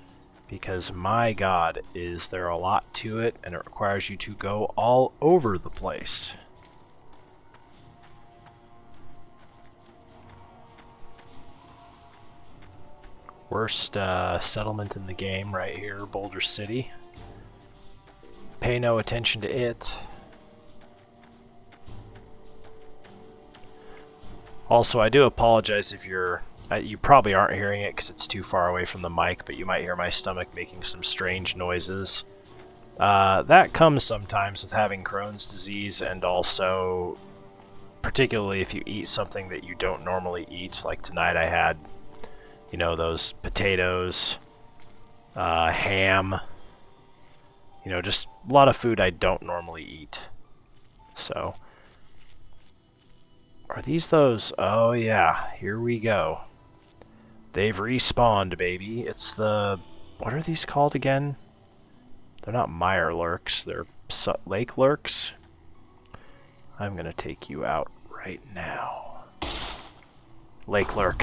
Because my god, is there a lot to it, and it requires you to go all over the place. Worst settlement in the game right here, Boulder City. Pay no attention to it. Also, I do apologize if you're... you probably aren't hearing it because it's too far away from the mic, but you might hear my stomach making some strange noises. That comes sometimes with having Crohn's disease, and also, particularly if you eat something that you don't normally eat. Like tonight I had, you know, those potatoes, ham, you know, just a lot of food I don't normally eat. So... Are these those? Oh yeah, here we go. They've respawned, baby. It's the... What are these called again? They're not mire lurks, they're lake lurks. I'm gonna take you out right now. Lake lurk.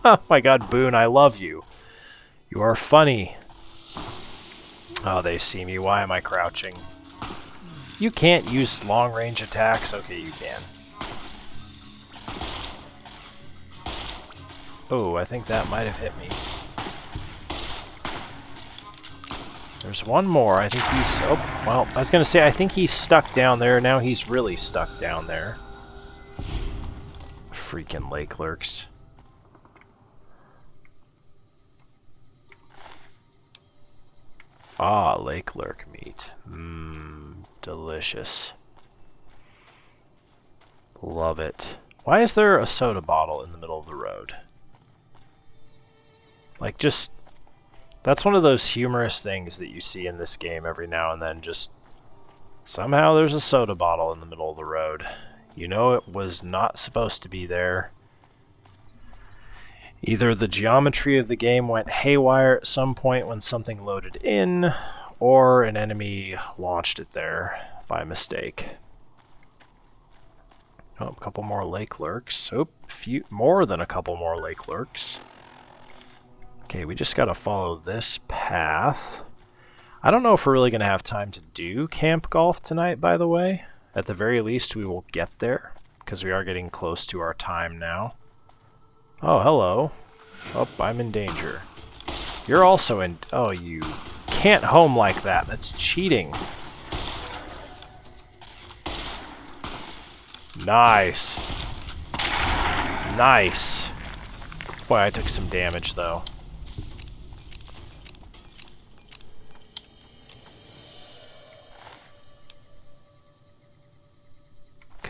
Oh my god, Boone, I love you. You are funny. Oh, they see me. Why am I crouching? You can't use long-range attacks? Okay, you can. Oh, I think that might have hit me. There's one more. I think he's... Oh, well, I was going to say, I think he's stuck down there. Now he's really stuck down there. Freaking lake lurks. Ah, lake lurk meat. Mmm, delicious. Love it. Why is there a soda bottle in the middle of the road? Like, just... That's one of those humorous things that you see in this game every now and then. Just... Somehow there's a soda bottle in the middle of the road. You know it was not supposed to be there. Either the geometry of the game went haywire at some point when something loaded in, or an enemy launched it there by mistake. Oh, a couple more lake lurks. Oh, more than a couple more lake lurks. Okay, we just gotta follow this path. I don't know if we're really gonna have time to do camp golf tonight, by the way. At the very least, we will get there, because we are getting close to our time now. Oh, hello. Oh, I'm in danger. You're also in... Oh, you can't home like that. That's cheating. Nice. Nice. Boy, I took some damage, though.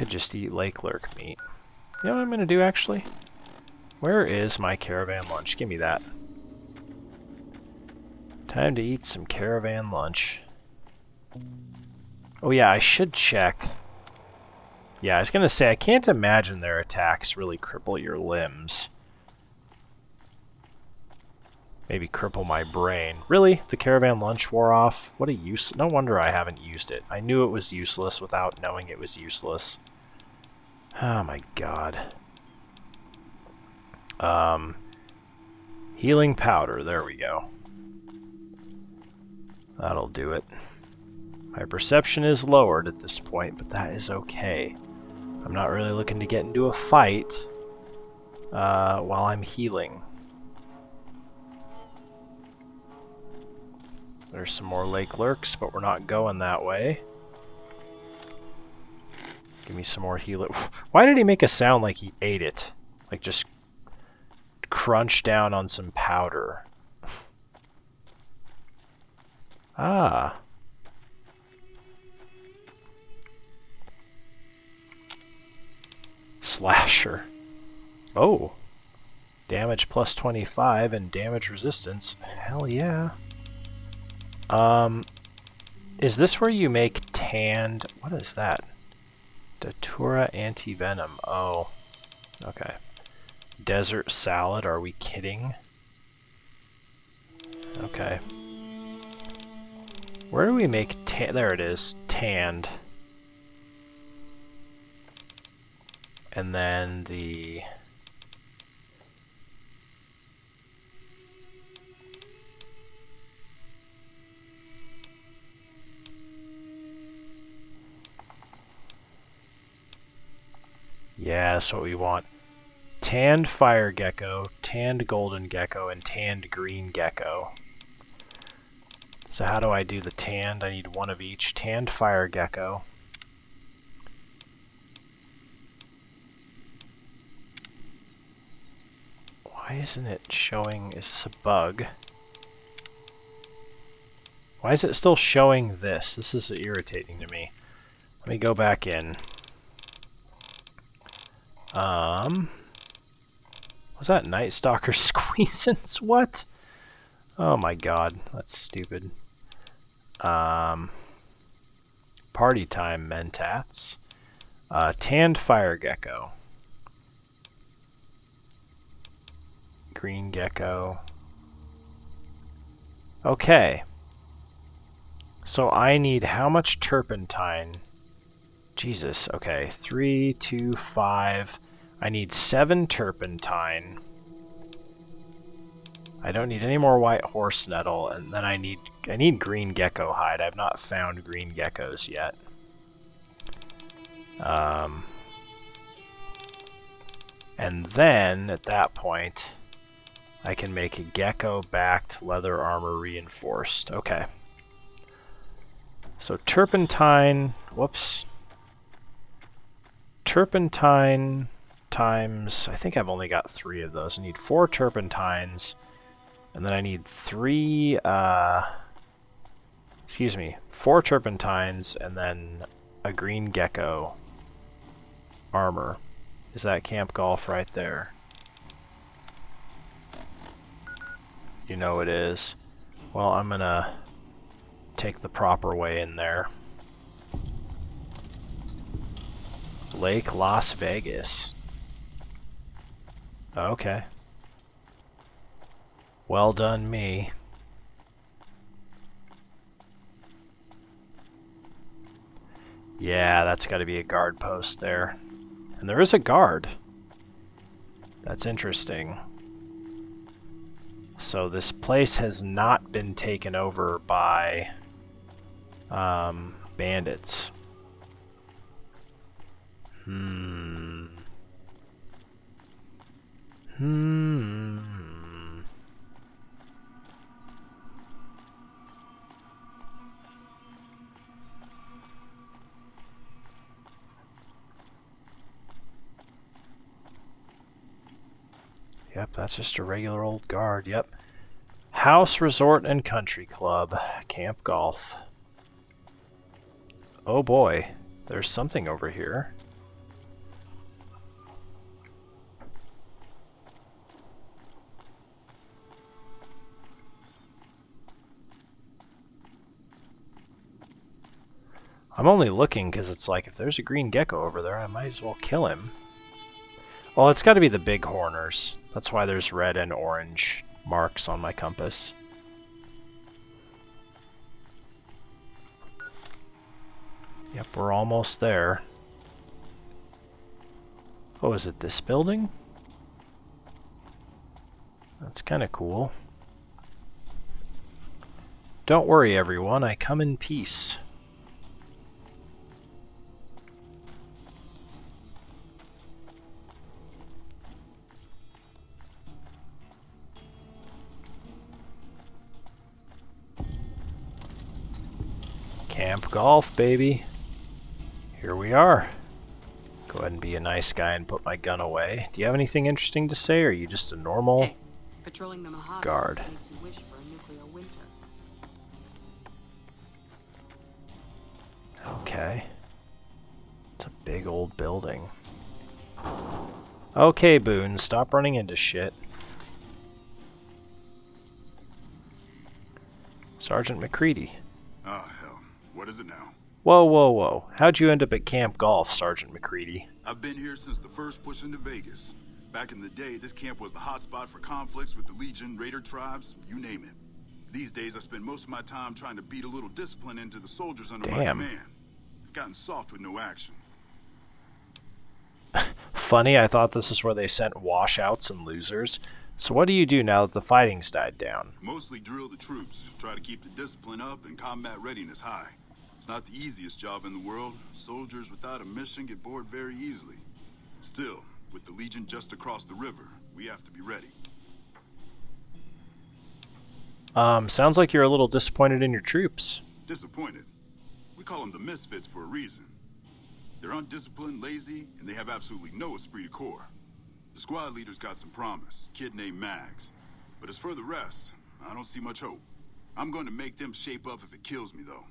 could just eat lake lurk meat. You know what I'm going to do, actually? Where is my caravan lunch? Give me that. Time to eat some caravan lunch. Oh yeah, I should check. Yeah, I was going to say, I can't imagine their attacks really cripple your limbs. Maybe cripple my brain. Really? The caravan lunch wore off? What a use. No wonder I haven't used it. I knew it was useless without knowing it was useless. Oh my god. Healing powder. There we go. That'll do it. My perception is lowered at this point, but that is okay. I'm not really looking to get into a fight while I'm healing. There's some more lake lurks, but we're not going that way. Give me some more heal. Why did he make a sound like he ate it? Like just crunch down on some powder. Ah. Slasher. Oh. Damage plus 25 and damage resistance. Hell yeah. Is this where you make tanned... What is that? Datura anti-venom. Oh. Okay. Desert salad, are we kidding? Okay. Where do we make there it is. Tanned. And then the... Yeah, that's what we want. Tanned fire gecko, tanned golden gecko, and tanned green gecko. So how do I do the tanned? I need one of each. Tanned fire gecko. Why isn't it showing? Is this a bug? Why is it still showing this? This is irritating to me. Let me go back in. Was that Night Stalker squeezins? What? Oh my god, that's stupid. Party time mentats. Tanned fire gecko. Green gecko. Okay. So I need how much turpentine? Jesus, okay. 3, 2, 5. I need 7 turpentine. I don't need any more white horse nettle, and then I need green gecko hide. I've not found green geckos yet. And then at that point, I can make a gecko-backed leather armor reinforced. Okay. So turpentine, whoops. Turpentine times, I think I've only got 3 of those. I need 4 turpentines, and then I need 3, 4 turpentines, and then a green gecko armor. Is that Camp Golf right there? You know it is. Well, I'm gonna take the proper way in there. Lake Las Vegas. Okay. Well done, me. Yeah, that's got to be a guard post there. And there is a guard. That's interesting. So this place has not been taken over by bandits. Yep, that's just a regular old guard, yep. House, Resort, and Country Club. Camp Golf. Oh boy, there's something over here. I'm only looking because it's like, if there's a green gecko over there, I might as well kill him. Well, it's got to be the big horners. That's why there's red and orange marks on my compass. Yep, we're almost there. Oh, is it this building? That's kind of cool. Don't worry, everyone. I come in peace. Camp Golf, baby. Here we are. Go ahead and be a nice guy and put my gun away. Do you have anything interesting to say, or are you just a normal Hey, patrolling the Mojave guard? makes you wish for a nuclear winter. Okay. It's a big old building. Okay, Boone, stop running into shit. Sergeant McCready. Oh, hell. What is it now? Whoa, whoa, whoa. How'd you end up at Camp Golf, Sergeant McCready? I've been here since the first push into Vegas. Back in the day, this camp was the hotspot for conflicts with the Legion, Raider tribes, you name it. These days, I spend most of my time trying to beat a little discipline into the soldiers under my Damn. command. I've gotten soft with no action. Funny, I thought this is where they sent washouts and losers. So what do you do now that the fighting's died down? Mostly drill the troops, try to keep the discipline up and combat readiness high. It's not the easiest job in the world. Soldiers without a mission get bored very easily. Still, with the Legion just across the river, we have to be ready. Sounds like you're a little disappointed in your troops. Disappointed. We call them the misfits for a reason. They're undisciplined, lazy, and they have absolutely no esprit de corps. The squad leader's got some promise, kid named Mags. But as for the rest, I don't see much hope. I'm going to make them shape up if it kills me, though.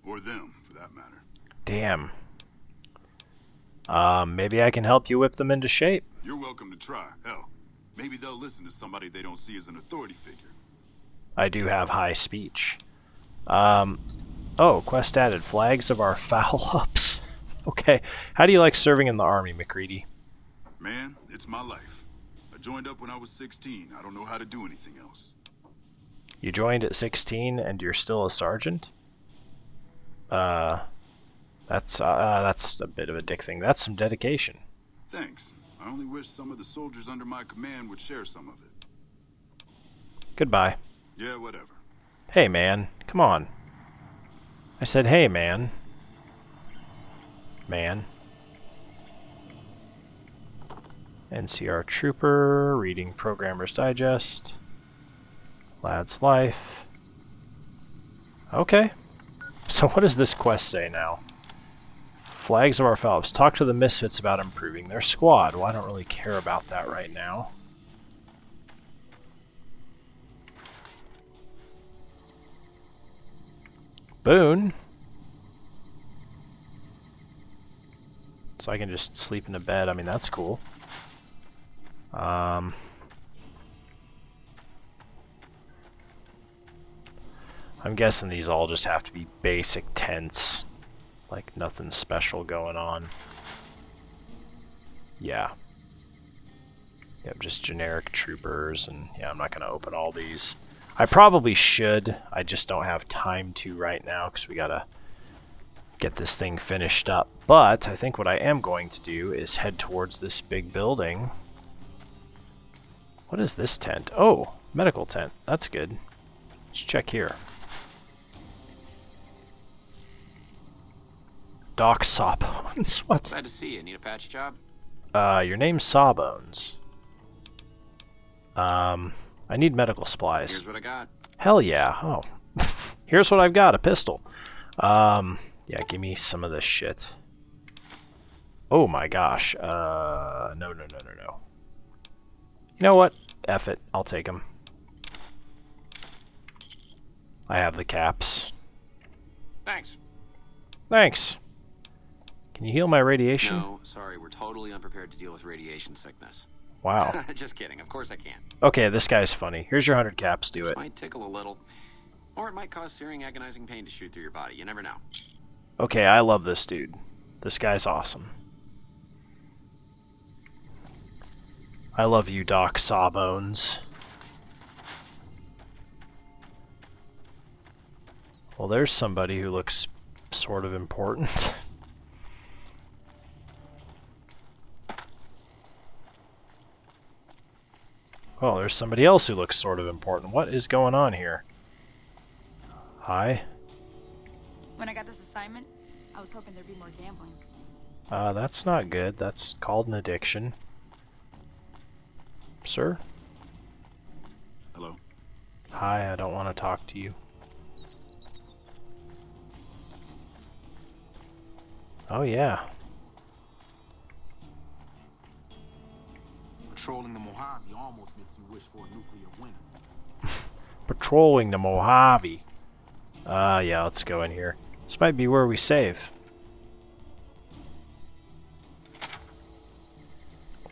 Or them, for that matter. Damn. Maybe I can help you whip them into shape. You're welcome to try. Hell, maybe they'll listen to somebody they don't see as an authority figure. I do have high speech. Oh, quest added. Flags of our foul-ups. Okay. How do you like serving in the army, McCready? Man, it's my life. I joined up when I was 16. I don't know how to do anything else. You joined at 16 and you're still a sergeant? That's a bit of a dick thing. That's some dedication. Thanks. I only wish some of the soldiers under my command would share some of it. Goodbye. Yeah, whatever. Hey, man. Come on. I said, hey, man. Man. NCR Trooper, reading Programmer's Digest. Lad's Life. Okay. So what does this quest say now? Flags of our fellows. Talk to the misfits about improving their squad. Well, I don't really care about that right now. Boone. So I can just sleep in a bed. I mean, that's cool. I'm guessing these all just have to be basic tents. Like, nothing special going on. Yeah. Yep, just generic troopers, and yeah, I'm not going to open all these. I probably should. I just don't have time to right now, because we got to get this thing finished up. But I think what I am going to do is head towards this big building. What is this tent? Oh, medical tent. That's good. Let's check here. Doc Sawbones. What? Glad to see you. Need a patch job? Your name's Sawbones. I need medical supplies. Here's what I got. Hell yeah. Oh. Here's what I've got, a pistol. Yeah, give me some of this shit. Oh my gosh. No. You know what? F it. I'll take them. I have the caps. Thanks. Thanks. Can you heal my radiation? No, sorry. We're totally unprepared to deal with radiation sickness. Wow. Just kidding. Of course I can. Okay, this guy's funny. Here's your 100 caps. Do This it. might tickle a little. Or it might cause searing, agonizing pain to shoot through your body. You never know. Okay, I love this dude. This guy's awesome. I love you, Doc Sawbones. Well, there's somebody who looks sort of important. Oh, there's somebody else who looks sort of important. What is going on here? Hi. When I got this assignment, I was hoping there'd be more gambling. That's not good. That's called an addiction. Sir? Hello? Hi, I don't want to talk to you. Oh, yeah. Patrolling the Mojave almost makes you wish for a nuclear winter. Patrolling the Mojave. Yeah, let's go in here. This might be where we save.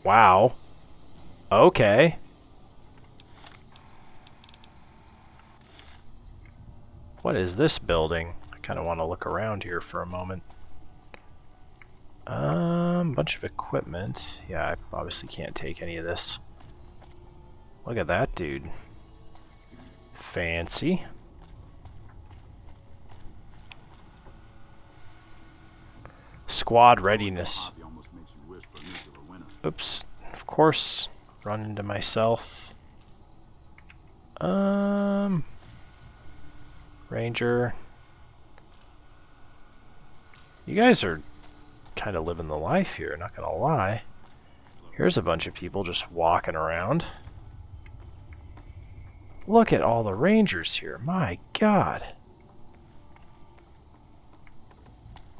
Wow. Okay. What is this building? I kind of want to look around here for a moment. Bunch of equipment. Yeah, I obviously can't take any of this. Look at that dude. Fancy. Squad readiness. Oops. Of course. Run into myself. Ranger. You guys are kind of living the life here, not gonna lie. Here's a bunch of people just walking around. Look at all the Rangers here. My God.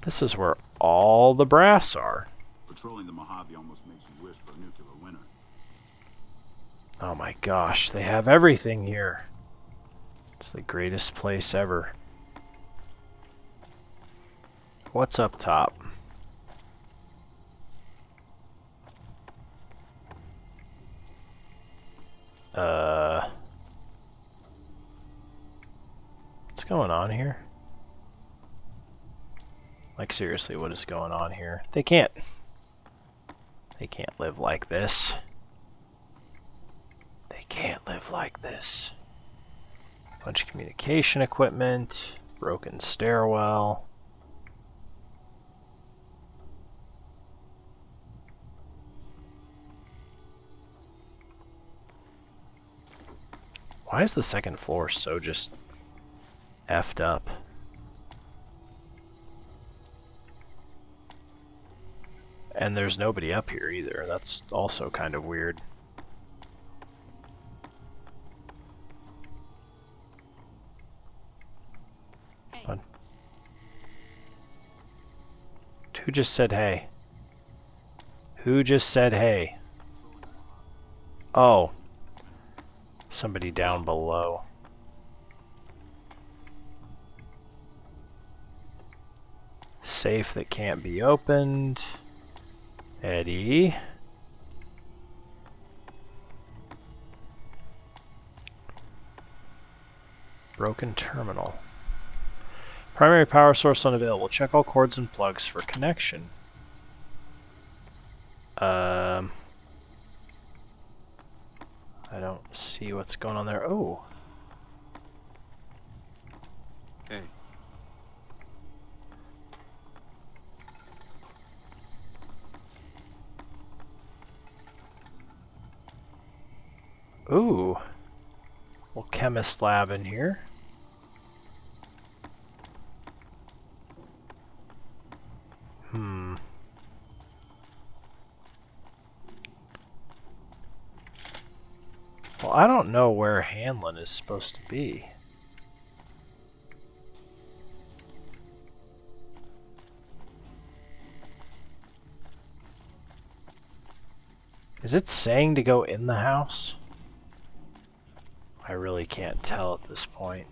This is where all the brass are. Patrolling the Mojave almost makes you wish for a nuclear winter. Oh my gosh, they have everything here. It's the greatest place ever. What's up top? What's going on here? Like, seriously, what is going on here? They can't live like this. They can't live like this. Bunch of communication equipment, broken stairwell. Why is the second floor so just effed up? And there's nobody up here either. That's also kind of weird. But who just said hey? Who just said hey? Oh. Somebody down below. Safe that can't be opened. Eddie. Broken terminal. Primary power source unavailable. Check all cords and plugs for connection. I don't see what's going on there. Oh. Hey. Ooh. Little chemist lab in here. Well, I don't know where Hanlan is supposed to be. Is it saying to go in the house? I really can't tell at this point.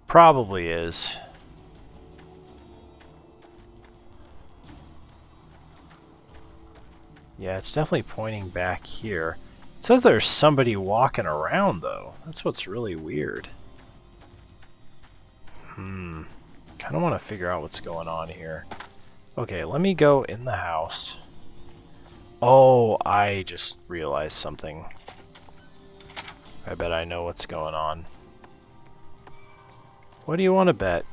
Probably is. Yeah, it's definitely pointing back here. It says there's somebody walking around, though. That's what's really weird. Kind of want to figure out what's going on here. Okay, let me go in the house. Oh, I just realized something. I bet I know what's going on. What do you want to bet?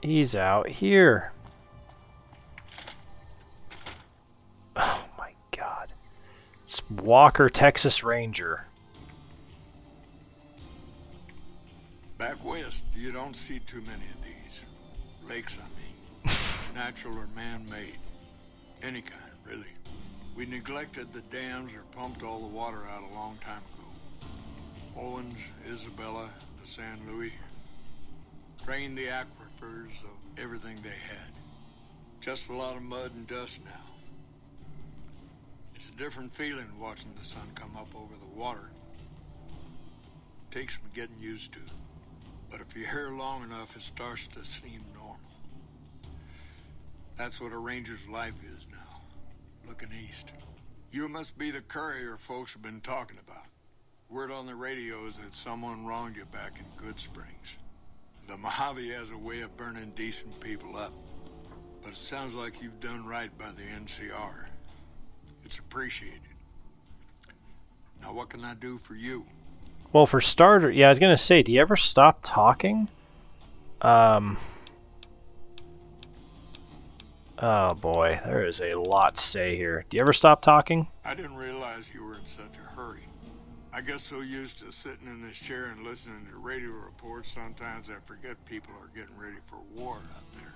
He's out here. Oh my god. It's Walker, Texas Ranger. Back west, you don't see too many of these. Lakes, I mean. Natural or man-made. Any kind, really. We neglected the dams or pumped all the water out a long time ago. Owens, Isabella, the San Luis. Drained the aquifers of everything they had. Just a lot of mud and dust now. It's a different feeling watching the sun come up over the water. Takes some getting used to. But if you're here long enough, it starts to seem normal. That's what a ranger's life is now, looking east. You must be the courier folks have been talking about. Word on the radio is that someone wronged you back in Good Springs. The Mojave has a way of burning decent people up. But it sounds like you've done right by the NCR. It's appreciated. Now what can I do for you? Well, for starter, yeah, I was gonna say, do you ever stop talking? Oh boy, there is a lot to say here. Do you ever stop talking? I didn't realize you were in such a hurry. I get so used to sitting in this chair and listening to radio reports, sometimes I forget people are getting ready for war out there.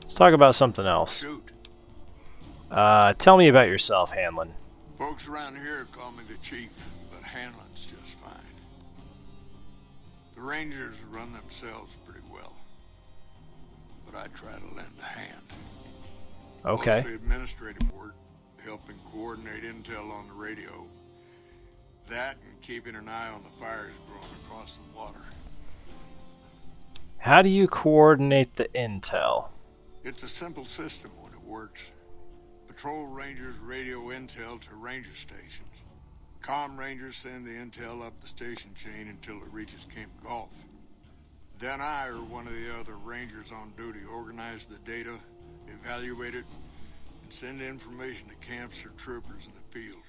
Let's talk about something else. Shoot. Tell me about yourself, Hanlan. Folks around here call me the chief, but Hanlan's just fine. The Rangers run themselves pretty well, but I try to lend a hand. Okay. Mostly administrative work, helping coordinate intel on the radio. That and keeping an eye on the fires growing across the water. How do you coordinate the intel? It's a simple system when it works. Patrol Rangers radio intel to ranger stations. Comm Rangers send the intel up the station chain until it reaches Camp Gulf. Then I or one of the other Rangers on duty organize the data, evaluate it, and send information to camps or troopers in the field.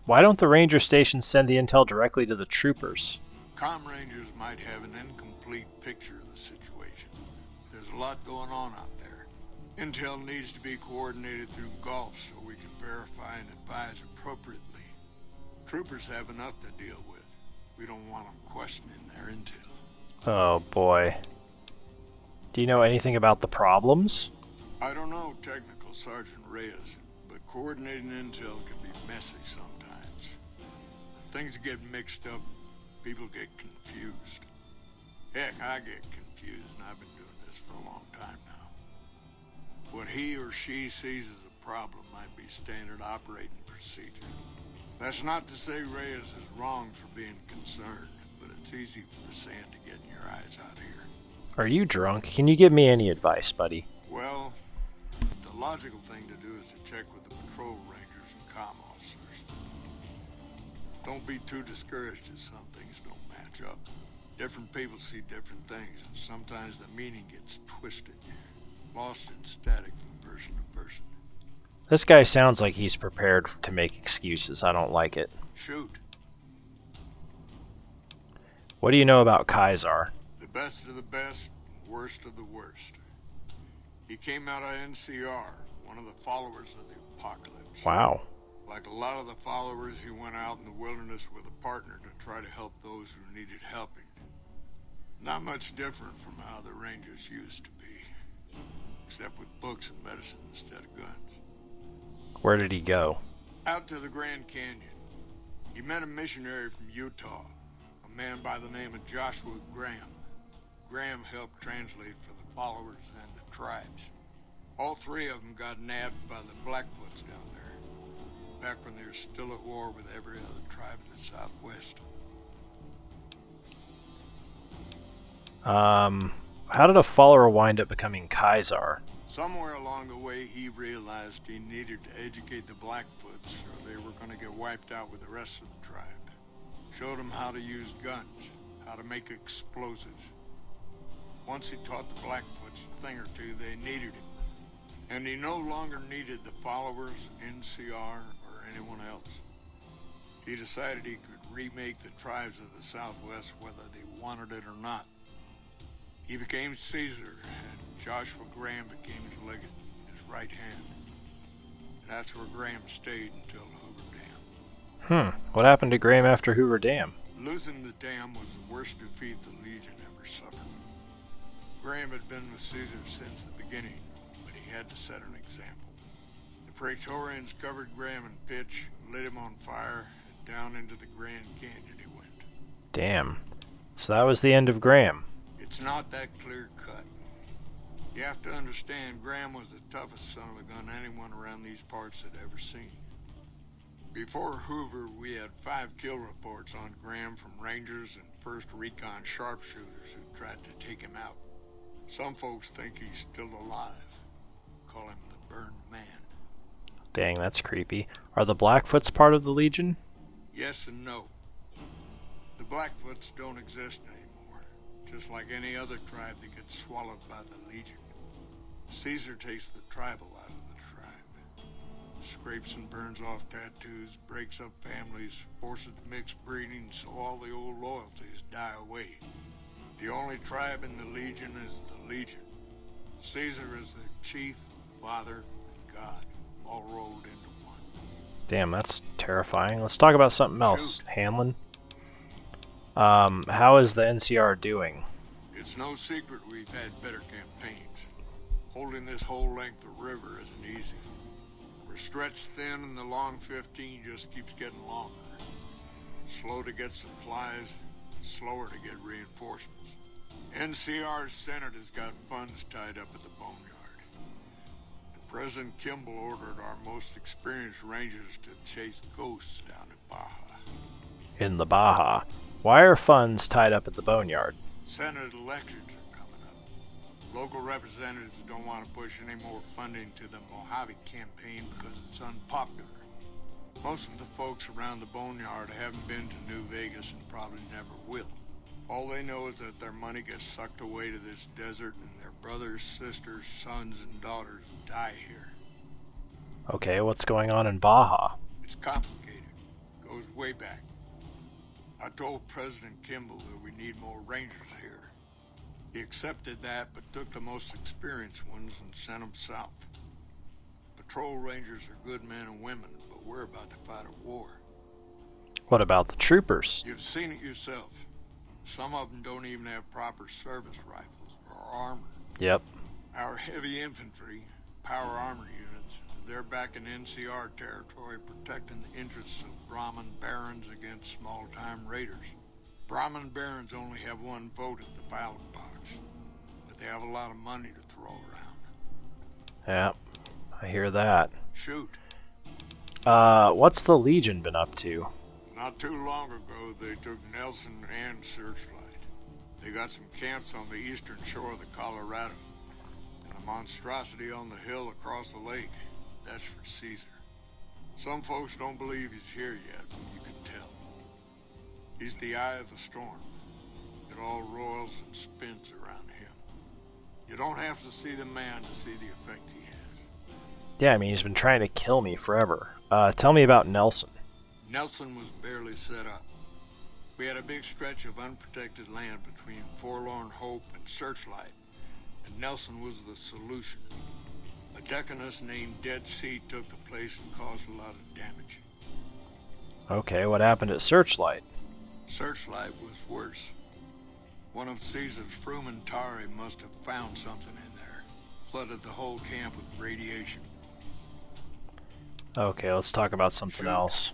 Why don't the ranger stations send the intel directly to the troopers? Comm Rangers might have an incomplete picture of the situation. There's a lot going on out there. Intel needs to be coordinated through Gulf so we can verify and advise appropriately. Troopers have enough to deal with. We don't want them questioning their intel. Oh boy. Do you know anything about the problems? I don't know technical Sergeant Reyes, but coordinating intel can be messy sometimes. Things get mixed up, people get confused. Heck, I get confused, and I've been doing this for a long time now. What he or she sees as a problem might be standard operating procedure. That's not to say Reyes is wrong for being concerned, but it's easy for the sand to get in your eyes out here. Are you drunk? Can you give me any advice, buddy? Well, the logical thing to do is to check with the patrol rangers and comm officers. Don't be too discouraged if some things don't match up. Different people see different things, and sometimes the meaning gets twisted, lost in static from person to person. This guy sounds like he's prepared to make excuses. I don't like it. Shoot. What do you know about Kaisar? The best of the best, worst of the worst. He came out of NCR, one of the followers of the apocalypse. Wow. Like a lot of the followers, he went out in the wilderness with a partner to try to help those who needed helping. Not much different from how the Rangers used to be, except with books and medicine instead of guns. Where did he go? Out to the Grand Canyon. He met a missionary from Utah, a man by the name of Joshua Graham. Graham helped translate for the followers and the tribes. All three of them got nabbed by the Blackfoots down there, back when they were still at war with every other tribe in the Southwest. How did a follower wind up becoming Kaiser? Somewhere along the way, he realized he needed to educate the Blackfoots or they were going to get wiped out with the rest of the tribe. Showed them how to use guns, how to make explosives. Once he taught the Blackfoots a thing or two, they needed him. And he no longer needed the followers, NCR, or anyone else. He decided he could remake the tribes of the Southwest whether they wanted it or not. He became Caesar, and Joshua Graham became his legate, his right hand. And that's where Graham stayed until Hoover Dam. What happened to Graham after Hoover Dam? Losing the dam was the worst defeat the Legion ever suffered. Graham had been with Caesar since the beginning, but he had to set an example. The Praetorians covered Graham in pitch, lit him on fire, and down into the Grand Canyon he went. Damn. So that was the end of Graham. It's not that clear cut. You have to understand, Graham was the toughest son of a gun anyone around these parts had ever seen. Before Hoover, we had 5 kill reports on Graham from Rangers and 1st Recon sharpshooters who tried to take him out. Some folks think he's still alive. Call him the Burned Man. Dang, that's creepy. Are the Blackfoots part of the Legion? Yes and no. The Blackfoots don't exist anymore. Just like any other tribe that gets swallowed by the Legion. Caesar takes the tribal out of the tribe. Scrapes and burns off tattoos, breaks up families, forces mixed breeding so all the old loyalties die away. The only tribe in the Legion is the Legion. Caesar is the chief, father, and god, all rolled into one. Damn, that's terrifying. Let's talk about something else, Hanlan. How is the NCR doing? It's no secret we've had better campaigns. Holding this whole length of river isn't easy. We're stretched thin and the long 15 just keeps getting longer. Slow to get supplies, slower to get reinforcements. NCR's Senate has got funds tied up at the boneyard. And President Kimball ordered our most experienced rangers to chase ghosts down in Baja. In the Baja. Why are funds tied up at the boneyard? Senate elections are coming up. Local representatives don't want to push any more funding to the Mojave campaign because it's unpopular. Most of the folks around the boneyard haven't been to New Vegas and probably never will. All they know is that their money gets sucked away to this desert and their brothers, sisters, sons, and daughters die here. Okay, what's going on in Baja? It's complicated. Goes way back. I told President Kimball that we need more rangers here. He accepted that, but took the most experienced ones and sent them south. Patrol rangers are good men and women, but we're about to fight a war. What about the troopers? You've seen it yourself. Some of them don't even have proper service rifles or armor. Yep. Our heavy infantry, power armor units, they're back in NCR territory protecting the interests of Brahmin barons against small-time raiders. Brahmin barons only have one vote at the ballot box, but they have a lot of money to throw around. Yeah, I hear that. Shoot. What's the Legion been up to? Not too long ago, they took Nelson and Searchlight. They got some camps on the eastern shore of the Colorado, and a monstrosity on the hill across the lake. That's for Caesar. Some folks don't believe he's here yet, but you can tell. He's the eye of the storm. It all roils and spins around him. You don't have to see the man to see the effect he has. Yeah, I mean, he's been trying to kill me forever. Tell me about Nelson. Nelson was barely set up. We had a big stretch of unprotected land between Forlorn Hope and Searchlight, and Nelson was the solution. A deaconess named Dead Sea took the place and caused a lot of damage. Okay, what happened at Searchlight? Searchlight was worse. One of Caesar's Frumentari must have found something in there. Flooded the whole camp with radiation. Okay, let's talk about something else.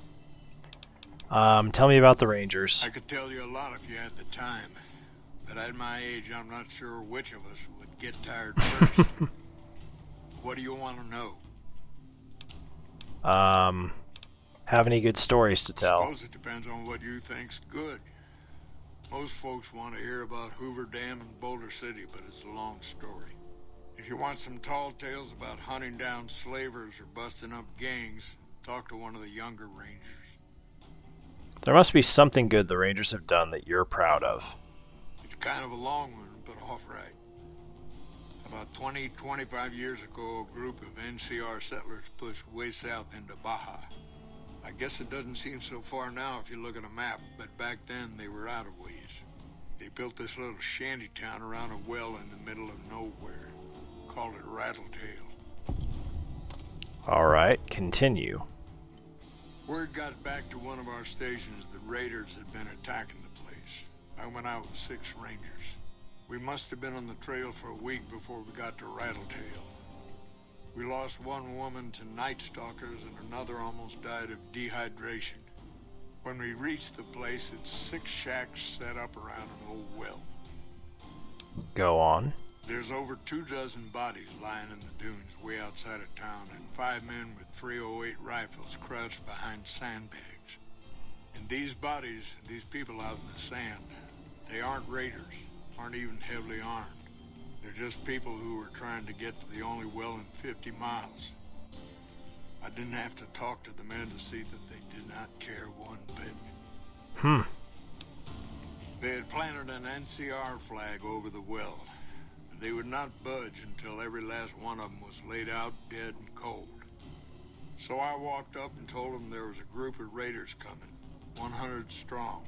Tell me about the Rangers. I could tell you a lot if you had the time, but at my age, I'm not sure which of us would get tired first. What do you want to know? Have any good stories to tell? I suppose it depends on what you think's good. Most folks want to hear about Hoover Dam and Boulder City, but it's a long story. If you want some tall tales about hunting down slavers or busting up gangs, talk to one of the younger rangers. There must be something good the Rangers have done that you're proud of. It's kind of a long one, but all right. About 25 years ago, a group of NCR settlers pushed way south into Baja. I guess it doesn't seem so far now if you look at a map, but back then they were out of ways. They built this little shanty town around a well in the middle of nowhere. Called it Rattletail. Alright, continue. Word got back to one of our stations that raiders had been attacking the place. I went out with 6 rangers. We must have been on the trail for a week before we got to Rattletail. We lost one woman to night stalkers and another almost died of dehydration. When we reached the place, it's 6 shacks set up around an old well. Go on. There's over 24 bodies lying in the dunes way outside of town, and 5 men with 308 rifles crouched behind sandbags. And these bodies, these people out in the sand, they aren't raiders, aren't even heavily armed. They're just people who were trying to get to the only well in 50 miles. I didn't have to talk to the men to see that they did not care one bit. They had planted an NCR flag over the well. They would not budge until every last one of them was laid out dead and cold. So I walked up and told them there was a group of raiders coming, 100 strong.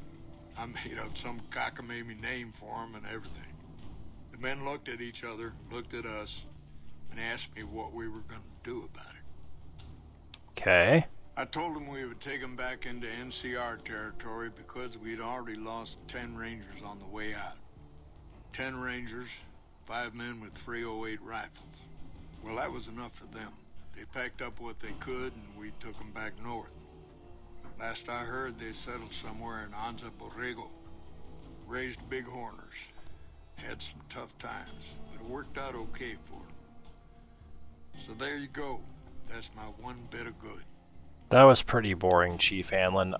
I made up some cockamamie name for them and everything. The men looked at each other, looked at us, and asked me what we were going to do about it. Okay. I told them we would take them back into NCR territory because we'd already lost 10 rangers on the way out. 10 rangers, 5 men with 308 rifles. Well, that was enough for them. They packed up what they could and we took them back north. Last I heard, they settled somewhere in Anza Borrego. Raised bighorners. Had some tough times, but it worked out okay for them. So there you go. That's my one bit of good. That was pretty boring, Chief Hanlan.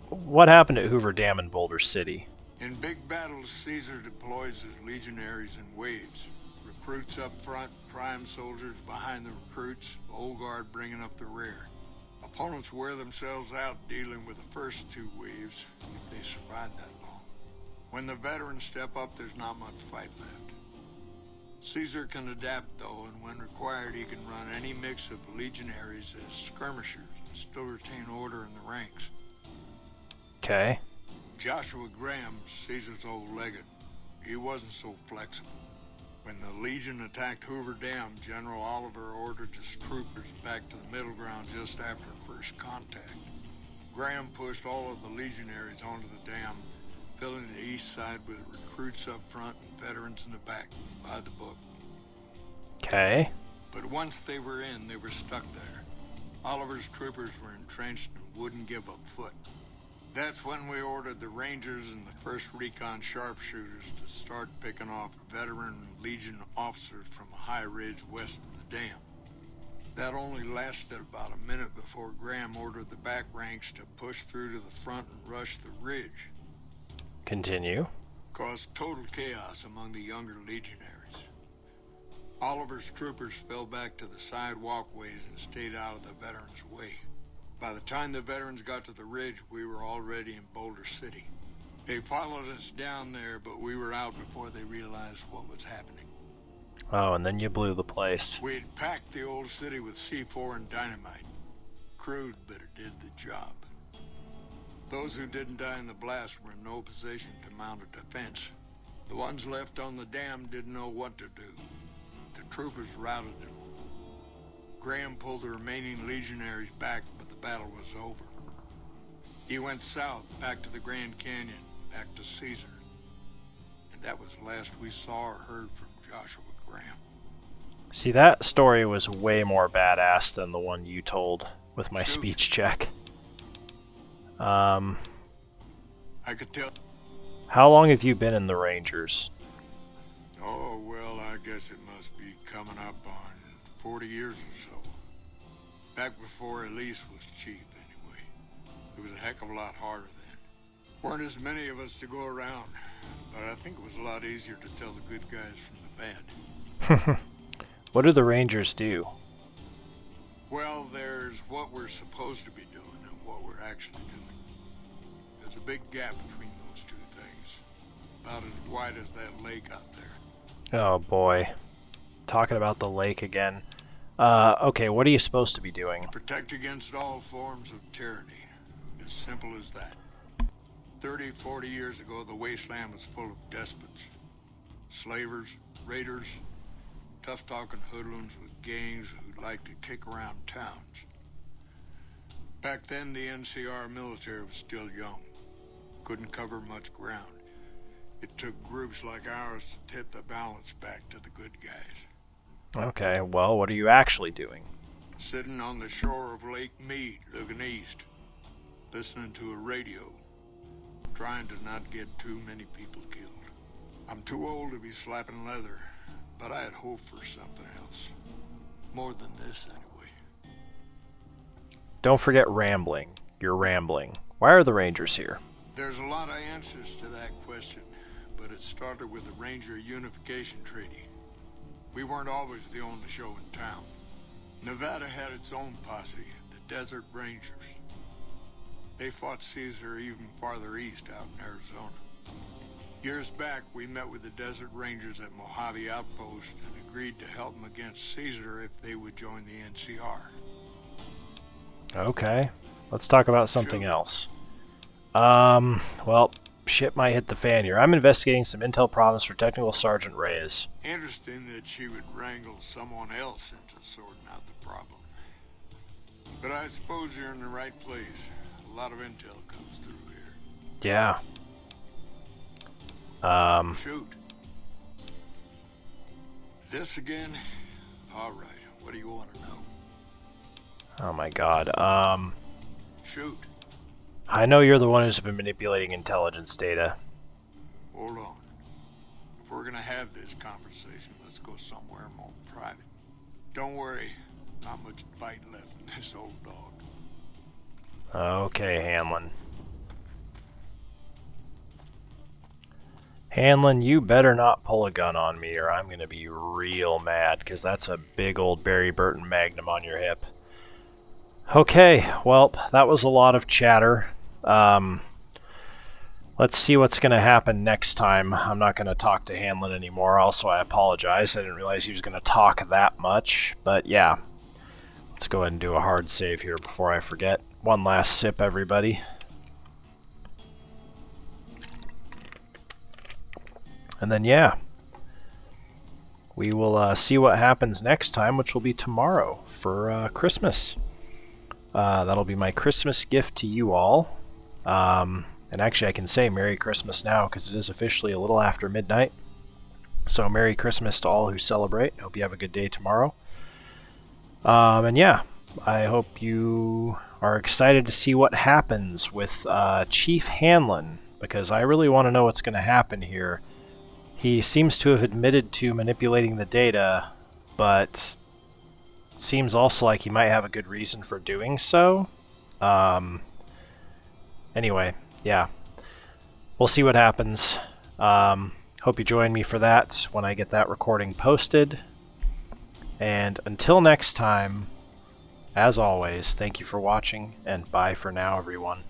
What happened at Hoover Dam in Boulder City? In big battles, Caesar deploys his legionaries in waves. Recruits up front, prime soldiers behind the recruits, old guard bringing up the rear. Opponents wear themselves out dealing with the first 2 waves, if they survive that long. When the veterans step up, there's not much fight left. Caesar can adapt, though, and when required, he can run any mix of legionaries as skirmishers and still retain order in the ranks. Okay. Joshua Graham, Caesar's old legate, he wasn't so flexible. When the Legion attacked Hoover Dam, General Oliver ordered his troopers back to the middle ground just after first contact. Graham pushed all of the legionaries onto the dam, filling the east side with recruits up front and veterans in the back, by the book. Okay. But once they were in, they were stuck there. Oliver's troopers were entrenched and wouldn't give a foot. That's when we ordered the Rangers and the 1st Recon sharpshooters to start picking off veteran Legion officers from a high ridge west of the dam. That only lasted about a minute before Graham ordered the back ranks to push through to the front and rush the ridge. Continue. Caused total chaos among the younger legionaries. Oliver's troopers fell back to the side walkways and stayed out of the veterans' way. By the time the veterans got to the ridge, we were already in Boulder City. They followed us down there, but we were out before they realized what was happening. Oh, and then you blew the place. We had packed the old city with C4 and dynamite. Crude, but it did the job. Those who didn't die in the blast were in no position to mount a defense. The ones left on the dam didn't know what to do. The troopers routed them. Graham pulled the remaining legionaries back, but the battle was over. He went south, back to the Grand Canyon, back to Caesar. And that was the last we saw or heard from Joshua Graham. See, that story was way more badass than the one you told with my speech check. I could tell. How long have you been in the Rangers? Oh, well, I guess it must be coming up on 40 years or so. Back before Elise was chief, anyway. It was a heck of a lot harder then. Weren't as many of us to go around, but I think it was a lot easier to tell the good guys from the bad. What do the Rangers do? Well, there's what we're supposed to be doing and what we're actually doing. There's a big gap between those two things. About as wide as that lake out there. Oh boy. Talking about the lake again. Okay, what are you supposed to be doing? Protect against all forms of tyranny. As simple as that. 30, 40 years ago, the wasteland was full of despots. Slavers, raiders, tough-talking hoodlums with gangs who'd like to kick around towns. Back then, the NCR military was still young. Couldn't cover much ground. It took groups like ours to tip the balance back to the good guys. Okay, well, what are you actually doing? Sitting on the shore of Lake Mead, looking east. Listening to a radio. Trying to not get too many people killed. I'm too old to be slapping leather, but I had hoped for something else. More than this, anyway. Don't forget rambling. You're rambling. Why are the Rangers here? There's a lot of answers to that question, but it started with the Ranger Unification Treaty. We weren't always the only show in town. Nevada had its own posse, the Desert Rangers. They fought Caesar even farther east out in Arizona. Years back, we met with the Desert Rangers at Mojave Outpost and agreed to help them against Caesar if they would join the NCR. Okay, let's talk about something else. Well, shit might hit the fan here. I'm investigating some intel problems for Technical Sergeant Reyes. Interesting that she would wrangle someone else into sorting out the problem. But I suppose you're in the right place. A lot of intel comes through here. Yeah. Shoot. This again? Alright, what do you want to know? Oh my god. Shoot. I know you're the one who's been manipulating intelligence data. Hold on. If we're gonna have this conversation, let's go somewhere more private. Don't worry, not much fight left in this old dog. Okay, Hanlan. Hanlan, you better not pull a gun on me or I'm gonna be real mad, because that's a big old Barry Burton Magnum on your hip. Okay, well, that was a lot of chatter. Let's see what's going to happen next time. I'm not going to talk to Hanlan anymore. Also, I apologize. I didn't realize he was going to talk that much. But yeah, let's go ahead and do a hard save here before I forget. One last sip, everybody. And then, yeah, we will see what happens next time, which will be tomorrow for Christmas. That'll be my Christmas gift to you all. And actually I can say Merry Christmas now because it is officially a little after midnight. So Merry Christmas to all who celebrate. Hope you have a good day tomorrow. And yeah, I hope you are excited to see what happens with Chief Hanlan, because I really want to know what's going to happen here. He seems to have admitted to manipulating the data, but seems also like he might have a good reason for doing so. Anyway, yeah. We'll see what happens. Hope you join me for that when I get that recording posted. And until next time, as always, thank you for watching, and bye for now, everyone.